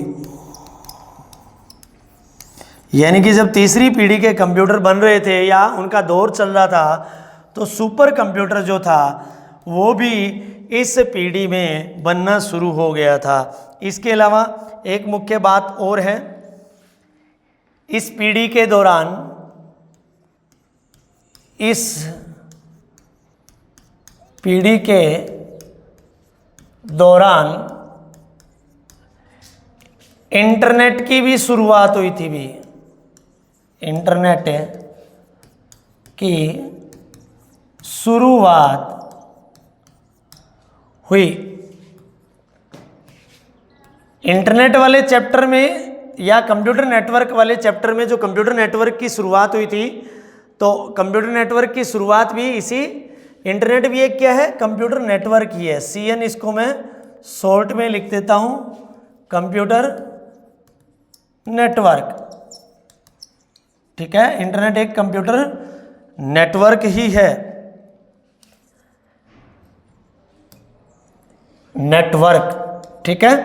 यानी कि जब तीसरी पीढ़ी के कंप्यूटर बन रहे थे या उनका दौर चल रहा था, तो सुपर कंप्यूटर जो था वो भी इस पीढ़ी में बनना शुरू हो गया था। इसके अलावा एक मुख्य बात और है, इस पीढ़ी के दौरान, इस पीढ़ी के दौरान इंटरनेट की भी शुरुआत हुई थी भी। इंटरनेट की शुरुआत हुई। इंटरनेट वाले चैप्टर में या कंप्यूटर नेटवर्क वाले चैप्टर में जो कंप्यूटर नेटवर्क की शुरुआत हुई थी, तो कंप्यूटर नेटवर्क की शुरुआत भी इसी, इंटरनेट भी एक क्या है? कंप्यूटर नेटवर्क ही है। CN इसको मैं शॉर्ट में लिख देता हूं, कंप्यूटर नेटवर्क। ठीक है, इंटरनेट एक कंप्यूटर नेटवर्क ही है। नेटवर्क, ठीक है,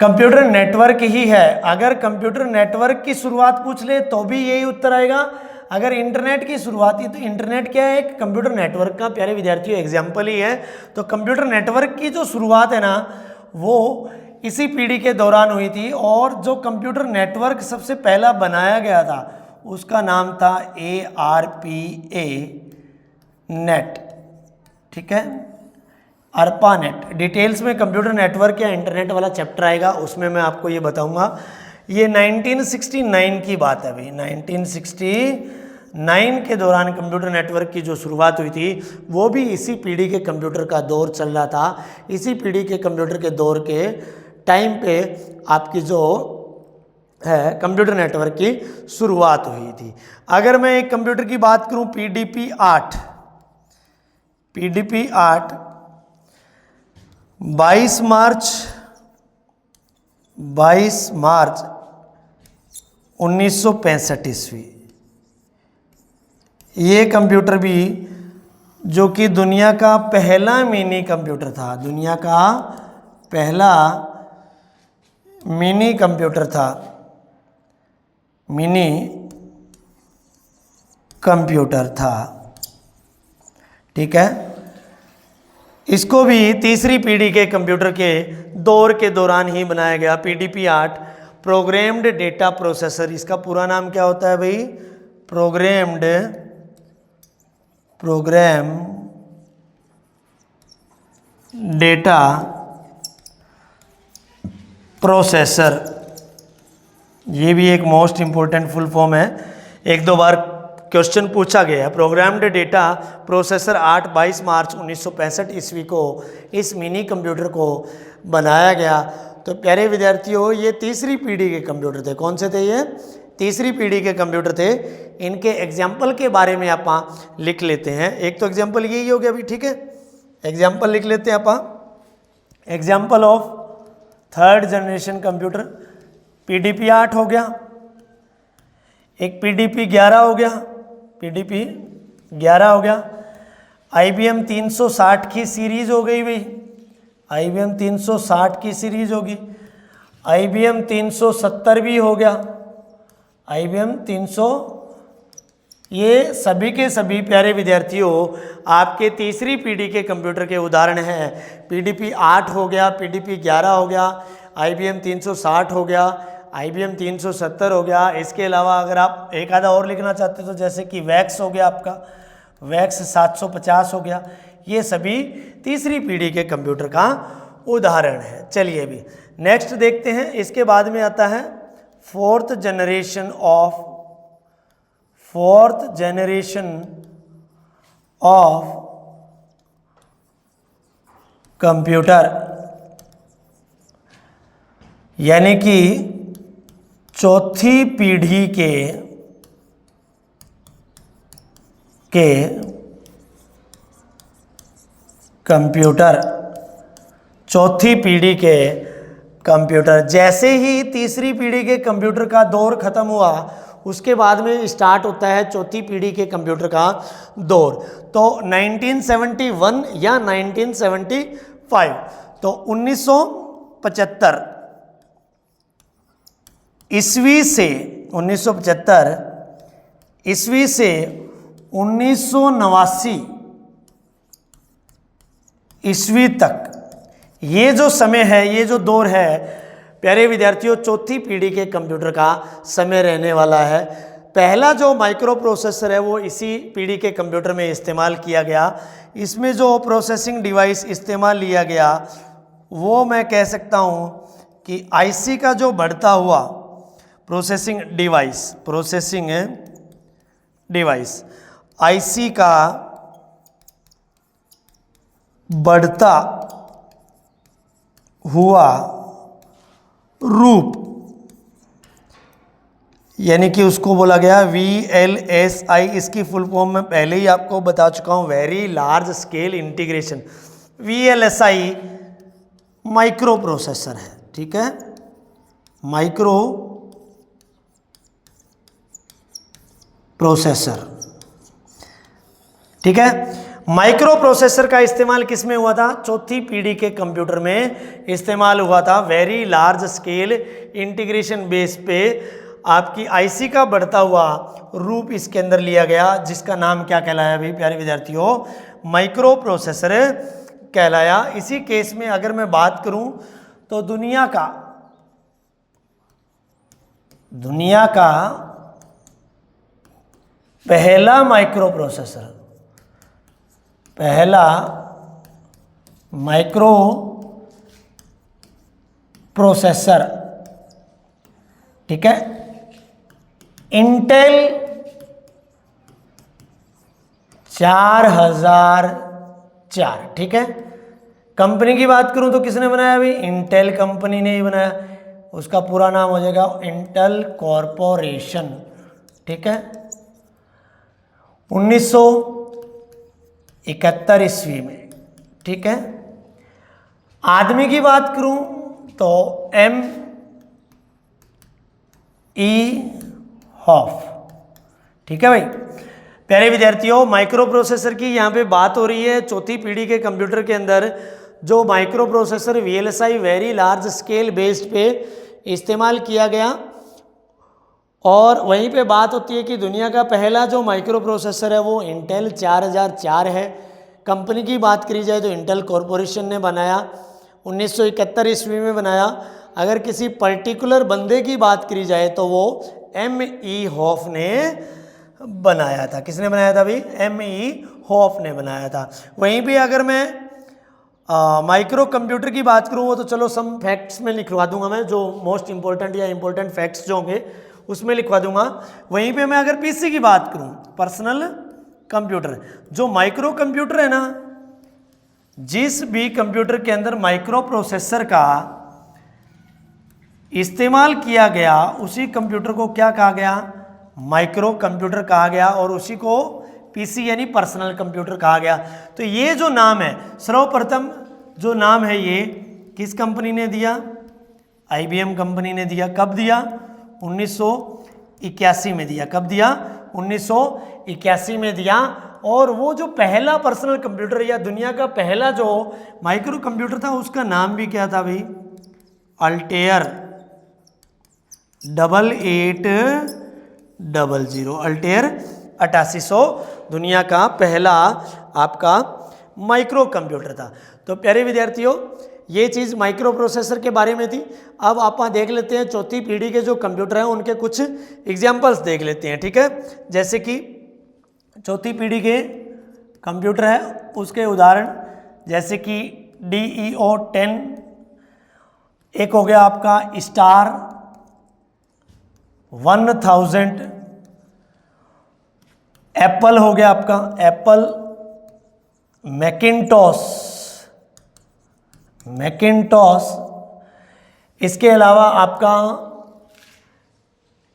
कंप्यूटर नेटवर्क ही है। अगर कंप्यूटर नेटवर्क की शुरुआत पूछ ले तो भी यही उत्तर आएगा। अगर इंटरनेट की शुरुआत ही, तो इंटरनेट क्या है? एक कंप्यूटर नेटवर्क का प्यारे विद्यार्थियों एग्जाम्पल ही है। तो कंप्यूटर नेटवर्क की जो शुरुआत है ना, वो इसी पीढ़ी के दौरान हुई थी। और जो कंप्यूटर नेटवर्क सबसे पहला बनाया गया था उसका नाम था ARPA नेट। ठीक है, ARPANET। डिटेल्स में कंप्यूटर नेटवर्क या इंटरनेट वाला चैप्टर आएगा, उसमें मैं आपको ये बताऊंगा। ये 1969 की बात है भाई। 1969 के दौरान कंप्यूटर नेटवर्क की जो शुरुआत हुई थी वो भी इसी पीढ़ी के कंप्यूटर का दौर चल रहा था। इसी पीढ़ी के कंप्यूटर के दौर के टाइम पे आपकी जो है कंप्यूटर नेटवर्क की शुरुआत हुई थी। अगर मैं एक कंप्यूटर की बात करूं, PDP-8, PDP-8 22 मार्च 1965 ईस्वी। ये कंप्यूटर भी जो कि दुनिया का पहला मिनी कंप्यूटर था, दुनिया का पहला मिनी कंप्यूटर था, मिनी कंप्यूटर था। ठीक है, इसको भी तीसरी पीढ़ी के कंप्यूटर के दौर के दौरान ही बनाया गया। PDP-8 प्रोग्राम्ड डेटा प्रोसेसर, इसका पूरा नाम क्या होता है भाई? Program data processor. ये भी एक मोस्ट इंपॉर्टेंट फुल फॉर्म है, एक दो बार क्वेश्चन पूछा गया है। प्रोग्राम्ड डेटा प्रोसेसर 22 मार्च 1965 ईस्वी को इस मिनी कंप्यूटर को बनाया गया। तो प्यारे विद्यार्थियों, ये तीसरी पीढ़ी के कंप्यूटर थे। कौन से थे ये? तीसरी पीढ़ी के कंप्यूटर थे। इनके एग्जाम्पल के बारे में आप लिख लेते हैं। एक तो एग्जाम्पल यही हो गया अभी। ठीक है, एग्जाम्पल लिख लेते हैं आप। Example of third generation computer, PDP 8 हो गया, एक PDP 11 हो गया, PDP 11 हो गया, IBM 360 की सीरीज हो गई भाई, IBM 360 की सीरीज होगी, IBM 370 भी हो गया, IBM 300, ये सभी के सभी प्यारे विद्यार्थियों आपके तीसरी पीढ़ी के कंप्यूटर के उदाहरण हैं। PDP 8 हो गया, PDP 11 हो गया, IBM 360 हो गया, IBM 370 हो गया। इसके अलावा अगर आप एक आधा और लिखना चाहते हो तो जैसे कि वैक्स हो गया, आपका वैक्स 750 हो गया, ये सभी तीसरी पीढ़ी के कंप्यूटर का उदाहरण है। चलिए अभी नेक्स्ट देखते हैं। इसके बाद में आता है फोर्थ जनरेशन ऑफ कंप्यूटर, यानी कि चौथी पीढ़ी के कंप्यूटर, चौथी पीढ़ी के कंप्यूटर। जैसे ही तीसरी पीढ़ी के कंप्यूटर का दौर खत्म हुआ उसके बाद में स्टार्ट होता है चौथी पीढ़ी के कंप्यूटर का दौर। तो 1971 या 1975, तो 1975 ईस्वी से 1989 ईस्वी तक ये जो समय है, ये जो दौर है प्यारे विद्यार्थियों, चौथी पीढ़ी के कंप्यूटर का समय रहने वाला है। पहला जो माइक्रो प्रोसेसर है वो इसी पीढ़ी के कंप्यूटर में इस्तेमाल किया गया। इसमें जो प्रोसेसिंग डिवाइस इस्तेमाल लिया गया वो मैं कह सकता हूँ कि आईसी का जो बढ़ता हुआ प्रोसेसिंग डिवाइस आईसी का बढ़ता हुआ रूप, यानी कि उसको बोला गया VLSI। इसकी फुल फॉर्म में पहले ही आपको बता चुका हूं, very large scale integration. VLSI micro processor है, ठीक है, माइक्रो प्रोसेसर, ठीक है। माइक्रो प्रोसेसर का इस्तेमाल किस में हुआ था? चौथी पीढ़ी के कंप्यूटर में इस्तेमाल हुआ था। Very large scale integration base पे आपकी आईसी का बढ़ता हुआ रूप इसके अंदर लिया गया, जिसका नाम क्या कहलाया भाई प्यारे विद्यार्थियों? माइक्रो प्रोसेसर कहलाया। इसी केस में अगर मैं बात करूं तो दुनिया का पहला माइक्रो प्रोसेसर, ठीक है, इंटेल 4004, ठीक है। कंपनी की बात करूं तो किसने बनाया भाई? इंटेल कंपनी ने ही बनाया। उसका पूरा नाम हो जाएगा इंटेल कॉरपोरेशन, ठीक है। 1971 ईस्वी में, ठीक है। आदमी की बात करूं तो M.E. हॉफ, ठीक है भाई। प्यारे विद्यार्थियों, माइक्रो प्रोसेसर की यहाँ पे बात हो रही है। चौथी पीढ़ी के कंप्यूटर के अंदर जो micro processor VLSI very large scale based पे इस्तेमाल किया गया, और वहीं पे बात होती है कि दुनिया का पहला जो माइक्रो प्रोसेसर है वो इंटेल 4004 है। कंपनी की बात करी जाए तो इंटेल कॉरपोरेशन ने बनाया, 1971 ईस्वी में बनाया। अगर किसी पर्टिकुलर बंदे की बात करी जाए तो वो M.E. हॉफ ने बनाया था। किसने बनाया था भाई? M.E. हॉफ ने बनाया था। वहीं पे अगर मैं माइक्रो कंप्यूटर की बात करूँ वो तो चलो सम फैक्ट्स में लिखवा दूंगा मैं, जो मोस्ट इंपॉर्टेंट या इंपॉर्टेंट फैक्ट्स जो होंगे उसमें लिखवा दूंगा। वहीं पे मैं अगर पीसी की बात करूं, पर्सनल कंप्यूटर, जो माइक्रो कंप्यूटर है ना, जिस भी कंप्यूटर के अंदर माइक्रो प्रोसेसर का इस्तेमाल किया गया उसी कंप्यूटर को क्या कहा गया? माइक्रो कंप्यूटर कहा गया, और उसी को पीसी यानी पर्सनल कंप्यूटर कहा गया। तो ये जो नाम है, सर्वप्रथम जो नाम है ये किस कंपनी ने दिया? IBM कंपनी ने दिया। कब दिया? 1981 में दिया। कब दिया? 1981 में दिया। और वो जो पहला पर्सनल कंप्यूटर या दुनिया का पहला जो माइक्रो कंप्यूटर था उसका नाम भी क्या था भाई? अल्टेयर 8800। अल्टेयर 8800 दुनिया का पहला आपका माइक्रो कंप्यूटर था। तो प्यारे विद्यार्थियों, ये चीज़ माइक्रो प्रोसेसर के बारे में थी। अब आप देख लेते हैं चौथी पीढ़ी के जो कंप्यूटर हैं उनके कुछ एग्जाम्पल्स देख लेते हैं, ठीक है। जैसे कि चौथी पीढ़ी के कंप्यूटर है उसके उदाहरण, जैसे कि DEO 10, एक हो गया आपका स्टार 1000, एप्पल हो गया आपका एप्पल मैकिन्टॉश, इसके अलावा आपका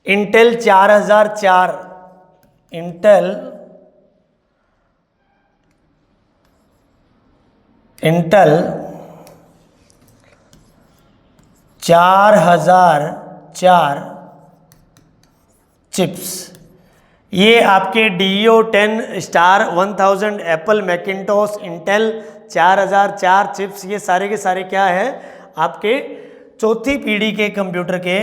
इंटेल 4004, इंटेल 4004 चिप्स, ये आपके DEO 10, star 1000, Apple Macintosh, Intel 4004 chips, ये सारे के सारे क्या है? आपके चौथी पीढ़ी के कंप्यूटर के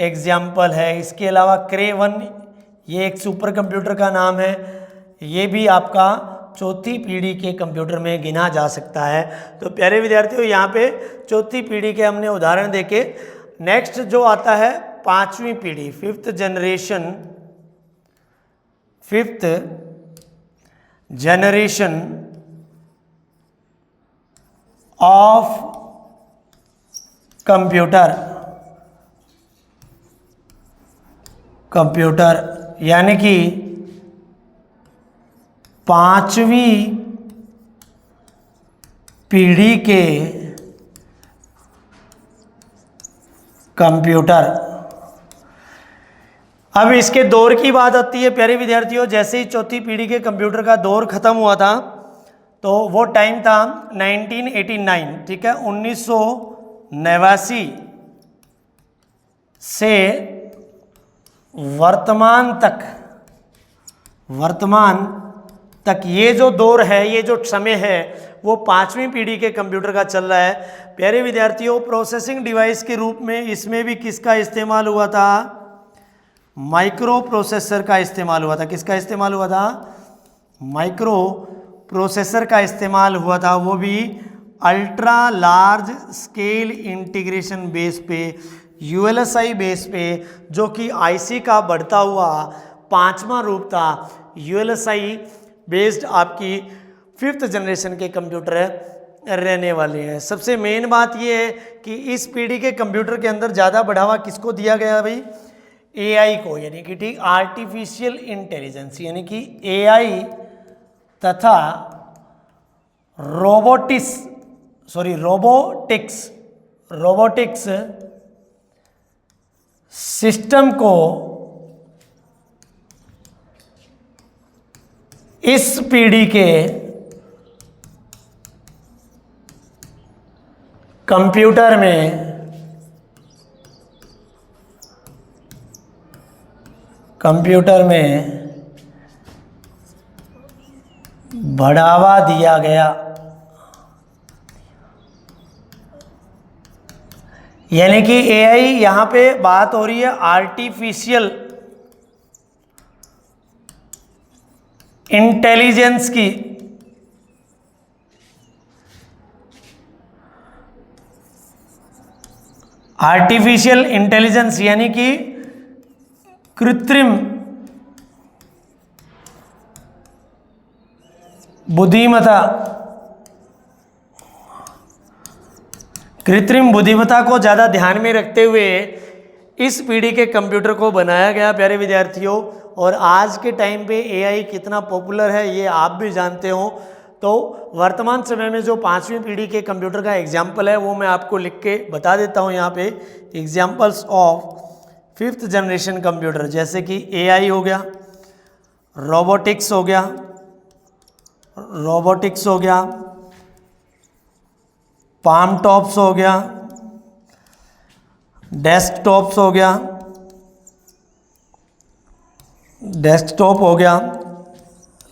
एग्जाम्पल है। इसके अलावा क्रे 1, ये एक सुपर कंप्यूटर का नाम है, ये भी आपका चौथी पीढ़ी के कंप्यूटर में गिना जा सकता है। तो प्यारे विद्यार्थियों, यहाँ पे चौथी पीढ़ी के हमने उदाहरण देखे। नेक्स्ट जो आता है पांचवी पीढ़ी, फिफ्थ जनरेशन ऑफ कंप्यूटर, यानी कि पांचवी पीढ़ी के कंप्यूटर। अब इसके दौर की बात आती है प्यारे विद्यार्थियों। जैसे ही चौथी पीढ़ी के कंप्यूटर का दौर खत्म हुआ था तो वो टाइम था 1989, ठीक है, 1989 से वर्तमान तक ये जो दौर है, ये जो समय है, वो पांचवी पीढ़ी के कंप्यूटर का चल रहा है। प्यारे विद्यार्थियों, प्रोसेसिंग डिवाइस के रूप में इसमें भी किसका इस्तेमाल हुआ था? माइक्रो प्रोसेसर का इस्तेमाल हुआ था। किसका इस्तेमाल हुआ था? माइक्रो प्रोसेसर का इस्तेमाल हुआ था, वो भी ultra large scale integration base पे, ULSI बेस पे, जो कि IC का बढ़ता हुआ पांचवा रूप था। ULSI बेस्ड आपकी फिफ्थ जनरेशन के कंप्यूटर रहने वाले हैं। सबसे मेन बात ये है कि इस पीढ़ी के कंप्यूटर के अंदर ज़्यादा बढ़ावा किसको दिया गया भाई? AI को, यानी कि ठीक आर्टिफिशियल इंटेलिजेंस, यानी कि AI तथा रोबोटिक्स सिस्टम को इस पीढ़ी के कंप्यूटर में बढ़ावा दिया गया। यानी कि AI, यहाँ पे बात हो रही है आर्टिफिशियल इंटेलिजेंस की। आर्टिफिशियल इंटेलिजेंस यानी कि कृत्रिम बुद्धिमत्ता को ज़्यादा ध्यान में रखते हुए इस पीढ़ी के कंप्यूटर को बनाया गया प्यारे विद्यार्थियों। और आज के टाइम पे AI कितना पॉपुलर है ये आप भी जानते हो। तो वर्तमान समय में जो पांचवी पीढ़ी के कंप्यूटर का एग्जाम्पल है वो मैं आपको लिख के बता देता हूँ यहाँ पे। Examples of fifth generation computer, जैसे कि AI हो गया, रोबोटिक्स हो गया, पाम टॉप्स हो गया, डेस्कटॉप्स हो गया, डेस्कटॉप हो गया,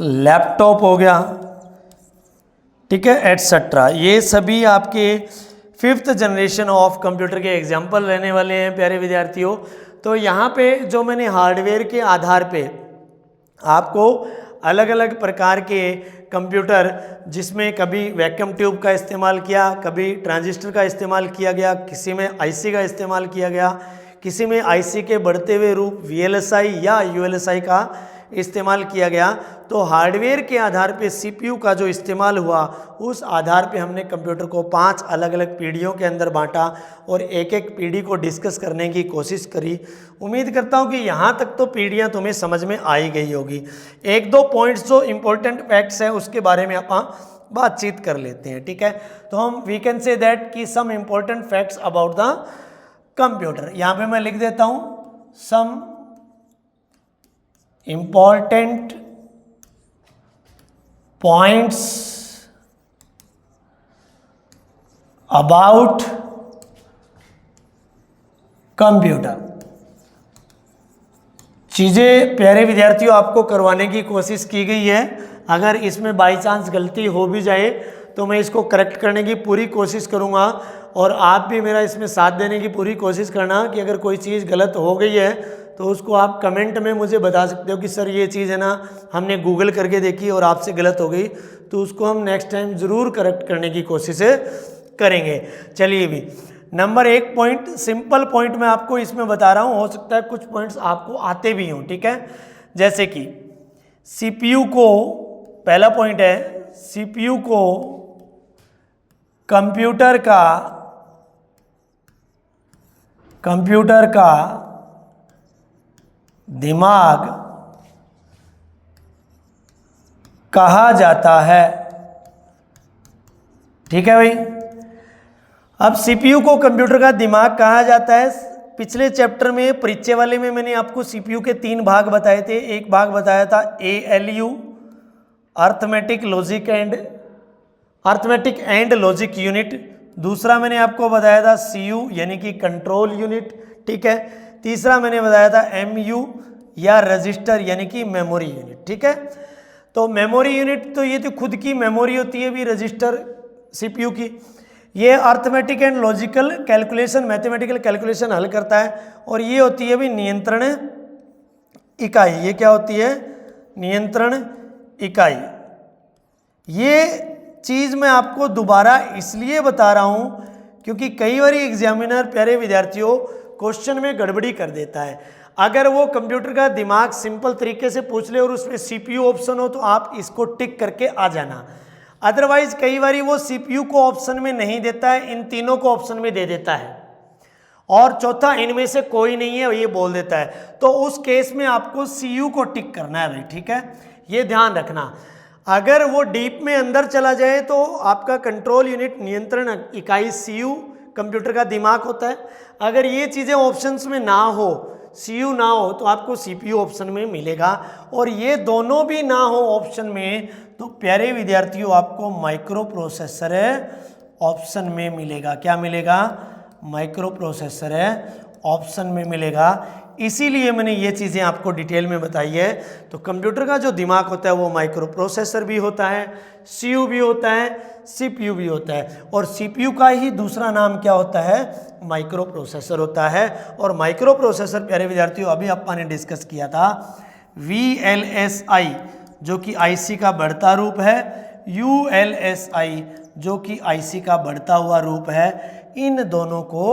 लैपटॉप हो गया, ठीक है, एटसेट्रा। ये सभी आपके 5th जनरेशन ऑफ कंप्यूटर के एग्जाम्पल रहने वाले हैं प्यारे विद्यार्थियों। तो यहाँ पे जो मैंने हार्डवेयर के आधार पे आपको अलग अलग प्रकार के कंप्यूटर, जिसमें कभी वैक्यूम ट्यूब का इस्तेमाल किया, कभी ट्रांजिस्टर का इस्तेमाल किया गया, किसी में आईसी का इस्तेमाल किया गया, किसी में आईसी के बढ़ते हुए रूप वीएलएसआई या यूएलएसआई का इस्तेमाल किया गया। तो हार्डवेयर के आधार पे सीपीयू का जो इस्तेमाल हुआ, उस आधार पे हमने कंप्यूटर को 5 अलग अलग पीढ़ियों के अंदर बांटा और एक एक पीढ़ी को डिस्कस करने की कोशिश करी। उम्मीद करता हूँ कि यहाँ तक तो पीढ़ियाँ तुम्हें समझ में आई गई होगी। 1-2 पॉइंट्स जो इम्पोर्टेंट फैक्ट्स हैं उसके बारे में आप बातचीत कर लेते हैं, ठीक है। तो हम वी कैन से दैट कि some important facts about the computer. यहाँ पे मैं लिख देता हूँ some important points about computer. चीज़ें प्यारे विद्यार्थियों आपको करवाने की कोशिश की गई है। अगर इसमें बाई चांस गलती हो भी जाए तो मैं इसको करेक्ट करने की पूरी कोशिश करूँगा, और आप भी मेरा इसमें साथ देने की पूरी कोशिश करना कि अगर कोई चीज़ गलत हो गई है तो उसको आप कमेंट में मुझे बता सकते हो कि सर ये चीज़ है ना, हमने गूगल करके देखी और आपसे गलत हो गई, तो उसको हम नेक्स्ट टाइम ज़रूर करेक्ट करने की कोशिश करेंगे। चलिए भी नंबर 1 पॉइंट, सिंपल पॉइंट मैं आपको इसमें बता रहा हूँ, हो सकता है कुछ पॉइंट्स आपको आते भी हों, ठीक है। जैसे कि सीपीयू को, पहला पॉइंट है सीपीयू को कंप्यूटर का दिमाग कहा जाता है, ठीक है भाई। अब सीपीयू को कंप्यूटर का दिमाग कहा जाता है। पिछले चैप्टर में परिचय वाले में मैंने आपको सीपीयू के 3 भाग बताए थे। एक भाग बताया था ALU, arithmetic and logic unit. दूसरा मैंने आपको बताया था सीयू यानी कि कंट्रोल यूनिट, ठीक है। तीसरा मैंने बताया था एमयू या रजिस्टर यानी कि मेमोरी यूनिट, ठीक है। तो मेमोरी यूनिट तो ये तो खुद की मेमोरी होती है भी रजिस्टर सीपीयू की। ये arithmetic and logical calculation, mathematical calculation हल करता है, और ये होती है भी नियंत्रण इकाई। ये क्या होती है? नियंत्रण इकाई। ये चीज़ मैं आपको दोबारा इसलिए बता रहा हूँ क्योंकि कई बार एग्जामिनर प्यारे विद्यार्थियों क्वेश्चन में गड़बड़ी कर देता है। अगर वो कंप्यूटर का दिमाग सिंपल तरीके से पूछ ले और उसमें सीपीयू ऑप्शन हो तो आप इसको टिक करके आ जाना। अदरवाइज कई बार वो सीपीयू को ऑप्शन में नहीं देता है, इन तीनों को ऑप्शन में दे देता है, और चौथा इनमें से कोई नहीं है ये बोल देता है। तो उस केस में आपको सीयू को टिक करना है भाई, ठीक है, ये ध्यान रखना। अगर वो डीप में अंदर चला जाए तो आपका कंट्रोल यूनिट, नियंत्रण इकाई सीयू कंप्यूटर का दिमाग होता है। अगर ये चीज़ें ऑप्शंस में ना हो, सीयू ना हो, तो आपको सीपीयू ऑप्शन में मिलेगा, और ये दोनों भी ना हो ऑप्शन में तो प्यारे विद्यार्थियों आपको माइक्रो प्रोसेसर ऑप्शन में मिलेगा। क्या मिलेगा? माइक्रो प्रोसेसर ऑप्शन में मिलेगा। इसीलिए मैंने ये चीज़ें आपको डिटेल में बताई है। तो कंप्यूटर का जो दिमाग होता है वो माइक्रो प्रोसेसर भी होता है, सीयू भी होता है, सीपीयू भी होता है, और सीपीयू का ही दूसरा नाम क्या होता है? माइक्रो प्रोसेसर होता है। और माइक्रो प्रोसेसर प्यारे विद्यार्थियों अभी अपन ने डिस्कस किया था VLSI जो कि आईसी का बढ़ता रूप है, ULSI जो कि आईसी का बढ़ता हुआ रूप है। इन दोनों को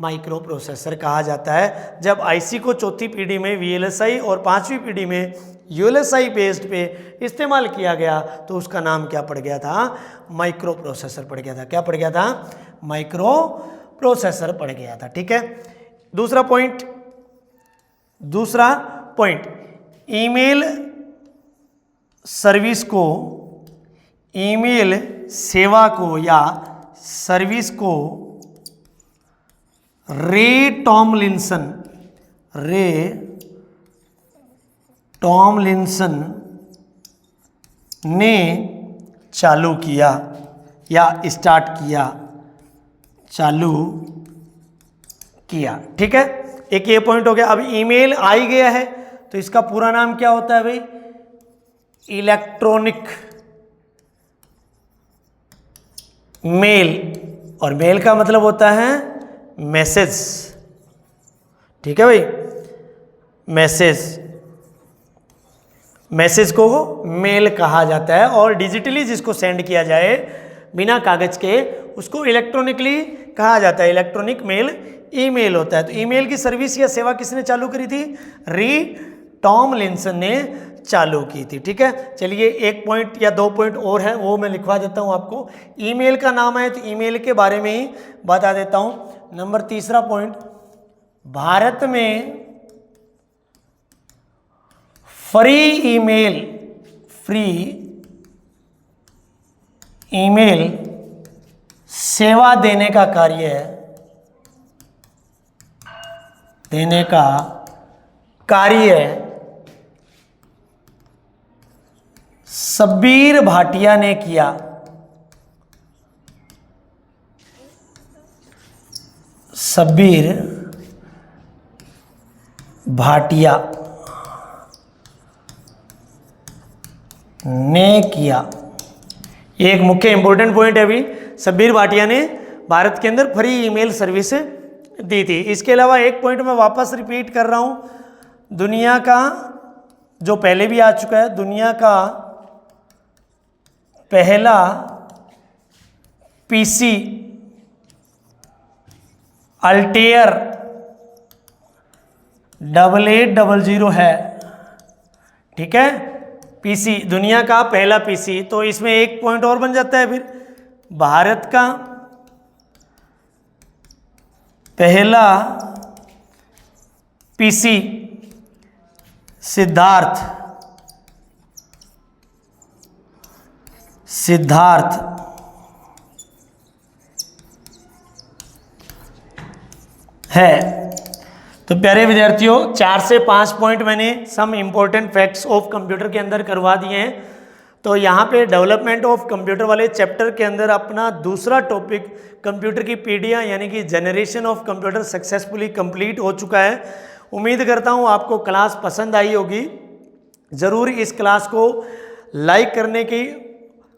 माइक्रो प्रोसेसर कहा जाता है। जब आईसी को चौथी पीढ़ी में VLSI और 5वीं पीढ़ी में ULSI बेस्ड पे इस्तेमाल किया गया तो उसका नाम क्या पड़ गया था? माइक्रो प्रोसेसर पड़ गया था। क्या पड़ गया था? माइक्रो प्रोसेसर पड़ गया था, ठीक है। दूसरा पॉइंट ईमेल सर्विस को, ईमेल सेवा को या सर्विस को रे टॉमलिंसन ने चालू किया या स्टार्ट किया। चालू किया। ठीक है, एक ये पॉइंट हो गया। अब ईमेल आ ही गया है तो इसका पूरा नाम क्या होता है भाई? इलेक्ट्रॉनिक मेल, और मेल का मतलब होता है मैसेज। ठीक है भाई, मैसेज को मेल कहा जाता है, और डिजिटली जिसको सेंड किया जाए बिना कागज के उसको इलेक्ट्रॉनिकली कहा जाता है, इलेक्ट्रॉनिक मेल ईमेल होता है। तो ईमेल की सर्विस या सेवा किसने चालू करी थी? री टॉमलिंसन ने चालू की थी। ठीक है, चलिए एक पॉइंट या 2 पॉइंट और है वो मैं लिखवा देता हूं आपको। ईमेल का नाम है तो ईमेल के बारे में ही बता देता हूं। नंबर 3 पॉइंट, भारत में फ्री ईमेल सेवा देने का कार्य शब्बीर भाटिया ने किया। शब्बीर भाटिया ने किया। ये एक मुख्य इंपॉर्टेंट पॉइंट है अभी। शब्बीर भाटिया ने भारत के अंदर फ्री ईमेल सर्विस दी थी। इसके अलावा एक पॉइंट मैं वापस रिपीट कर रहा हूं, दुनिया का, जो पहले भी आ चुका है, दुनिया का पहला पीसी अल्टेयर 8800 है। ठीक है, पीसी दुनिया का पहला पीसी। तो इसमें एक पॉइंट और बन जाता है फिर, भारत का पहला पीसी सिद्धार्थ है। तो प्यारे विद्यार्थियों, 4 से 5 पॉइंट मैंने some important facts of computer के अंदर करवा दिए हैं। तो यहाँ पे डेवलपमेंट ऑफ कंप्यूटर वाले चैप्टर के अंदर अपना दूसरा टॉपिक कंप्यूटर की पीढ़ियाँ यानी कि generation of computer successfully complete हो चुका है। उम्मीद करता हूँ आपको क्लास पसंद आई होगी। ज़रूर इस क्लास को लाइक करने की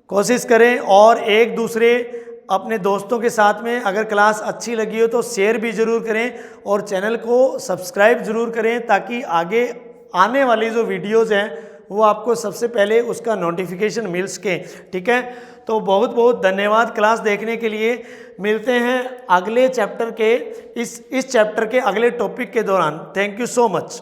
कोशिश करें, और एक दूसरे अपने दोस्तों के साथ में अगर क्लास अच्छी लगी हो तो शेयर भी ज़रूर करें, और चैनल को सब्सक्राइब ज़रूर करें ताकि आगे आने वाली जो वीडियोस हैं वो आपको सबसे पहले उसका नोटिफिकेशन मिल सके। ठीक है, तो बहुत बहुत धन्यवाद क्लास देखने के लिए। मिलते हैं अगले चैप्टर के इस चैप्टर के अगले टॉपिक के दौरान। Thank you so much.